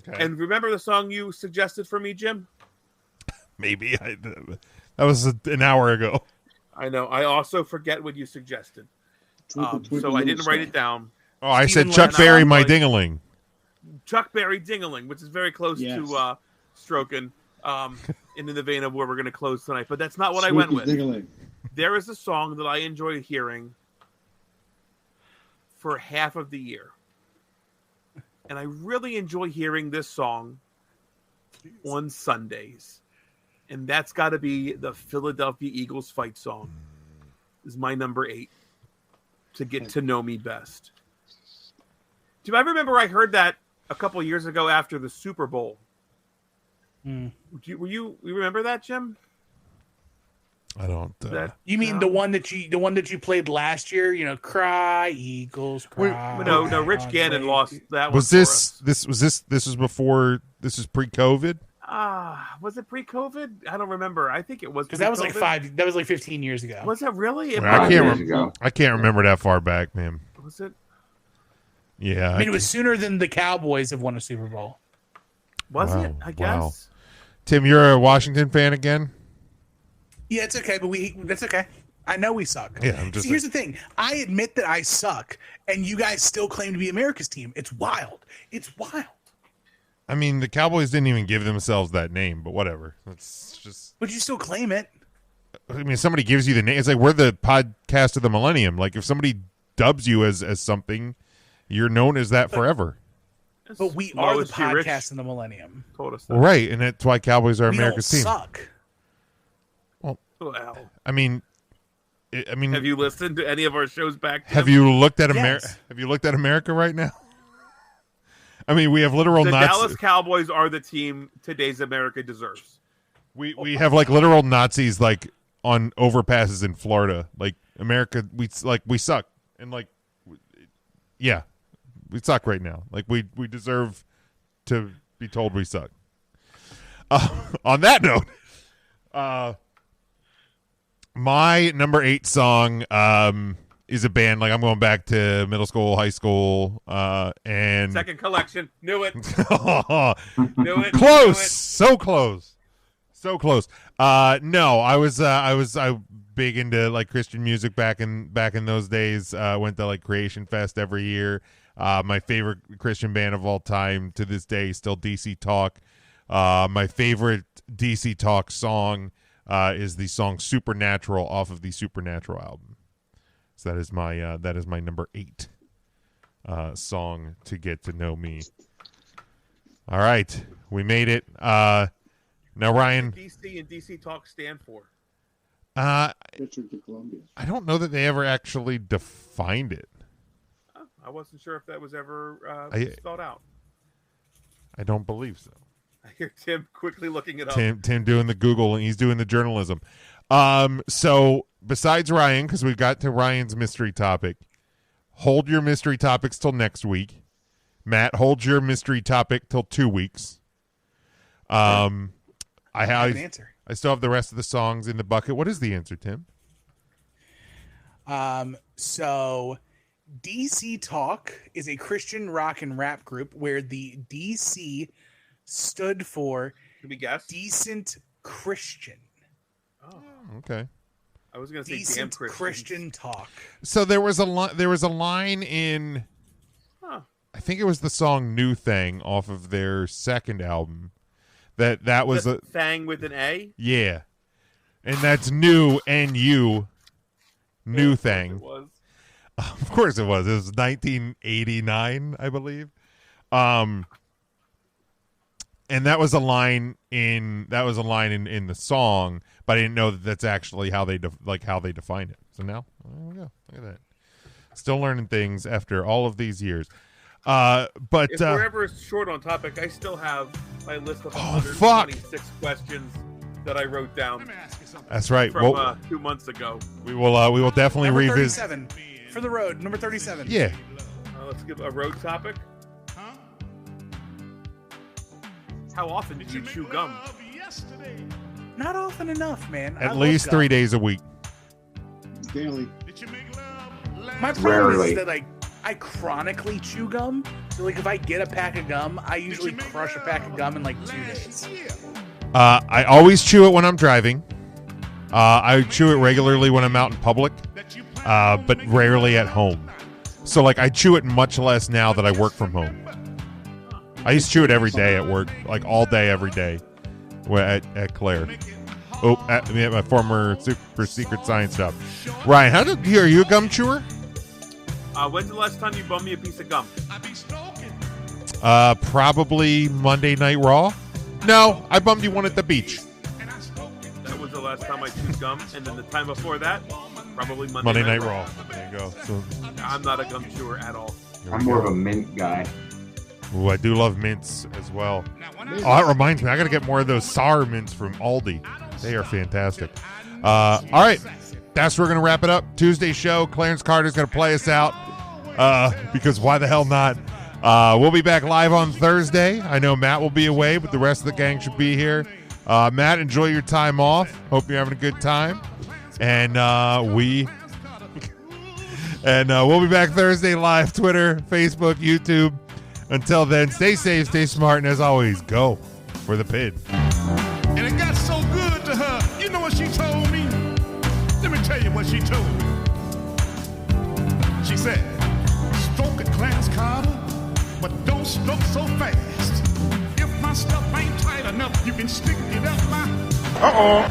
Okay. and remember the song you suggested for me, Jim? Maybe that was an hour ago. I know. I also forget what you suggested. Twinkle, So I Little didn't write Star. it down. Oh, I Stephen said Chuck Lynch. Berry, my Like- dingaling. Chuck Berry Ding-a-ling, which is very close Yes. to Strokin, in the vein of where we're going to close tonight. But that's not what I went Sweet with. Ding-a-ling. There is a song that I enjoy hearing for half of the year. And I really enjoy hearing this song on Sundays. And that's got to be the Philadelphia Eagles fight song. This is my number 8. To Get to Know Me Best. Do I remember I heard that a couple years ago after the Super Bowl? You remember that, Jim? I don't. You mean the one that you played last year? You know, Cry Eagles, Cry. No. Rich Gannon lost that one. Was this was before? This is pre-COVID. Was it pre-COVID? I don't remember. I think it was because that was like 15 years ago. Was that really? I can't remember that far back, man. Was it? Yeah, I mean, it was sooner than the Cowboys have won a Super Bowl. Was it? I guess. Wow. Tim, you're a Washington fan again? Yeah, it's okay, but that's okay. I know we suck. Yeah, I'm just. See, here's the thing. I admit that I suck, and you guys still claim to be America's team. It's wild. It's wild. I mean, the Cowboys didn't even give themselves that name, but whatever. It's just. But you still claim it. I mean, if somebody gives you the name, it's like we're the podcast of the millennium. Like if somebody dubs you as something, you're known as that forever. But we are the podcast in the millennium. Told us that. Well, right, and that's why Cowboys are We America's don't team. Suck. Well, I mean, have you listened to any of our shows back? Have you looked at America? Yes. Have you looked at America right now? I mean, we have literal The Nazis. Dallas Cowboys are the team today's America deserves. We have like literal Nazis like on overpasses in Florida. Like America, we suck, and like, yeah, we suck right now. Like we deserve to be told we suck. On that note, my number 8 song is a band. Like I'm going back to middle school, high school, and Second collection. Knew it. Knew it. Close. So close. So close. No, I was big into like Christian music back in those days. Went to like Creation Fest every year. My favorite Christian band of all time to this day is still DC Talk. My favorite DC Talk song is the song Supernatural off of the Supernatural album. So that is my number 8 song to get to know me. All right, we made it. Now, Ryan. What do DC and DC Talk stand for? Richard to Columbia. I don't know that they ever actually defined it. I wasn't sure if that was ever thought out. I don't believe so. I hear Tim quickly looking it up. Tim doing the Google, and he's doing the journalism. So besides Ryan, because we got to Ryan's mystery topic, hold your mystery topics till next week. Matt, hold your mystery topic till 2 weeks. I have an answer. I still have the rest of the songs in the bucket. What is the answer, Tim? So DC Talk is a Christian rock and rap group where the DC stood for Can we guess? Decent Christian. Oh, okay. I was going to say Decent damn Christian Talk. So there was a line in, I think it was the song "New Thing" off of their second album. That was a Thang with an A. Yeah, and that's new N-U, New Thing. It was. Of course it was. It was 1989, I believe. And that was a line in the song, but I didn't know that that's actually how they define it. So now, there we go. Look at that. Still learning things after all of these years. But if we're ever short on topic, I still have my list of 126 questions that I wrote down. That's right. From 2 months ago. We will definitely Number revisit 37 for the road. Number 37. Yeah. Let's give a road topic. How often did you chew gum? Not often enough, man. At least 3 days a week. Daily. My problem Rarely. is that I chronically chew gum. So like if I get a pack of gum, I usually crush a pack of gum in like 2 days. I always chew it when I'm driving. I chew it regularly when I'm out in public. but rarely at home. So, like, I chew it much less now that I work from home. I used to chew it every day at work, like all day, every day at Claire. Oh, at my former super secret science job. Ryan, are you a gum chewer? When's the last time you bummed me a piece of gum? Probably Monday Night Raw. No, I bummed you one at the beach. That was the last time I chewed gum, and then the time before that, probably Monday Night Raw. There you go. So, I'm not a gum chewer at all. I'm more of a mint guy. Ooh, I do love mints as well. Oh, that reminds me, I got to get more of those sour mints from Aldi. They are fantastic. All right, that's where we're going to wrap it up. Tuesday show, Clarence Carter's going to play us out because why the hell not? We'll be back live on Thursday. I know Matt will be away, but the rest of the gang should be here. Matt, enjoy your time off. Hope you're having a good time. And we'll be back Thursday live, Twitter, Facebook, YouTube. Until then, stay safe, stay smart, and as always, go for the pin. And it got so good to her. You know what she told me? Let me tell you what she told me. She said, stroke it, Clarence Carter, but don't stroke so fast. If my stuff ain't tight enough, you can stick it up my... Uh-oh.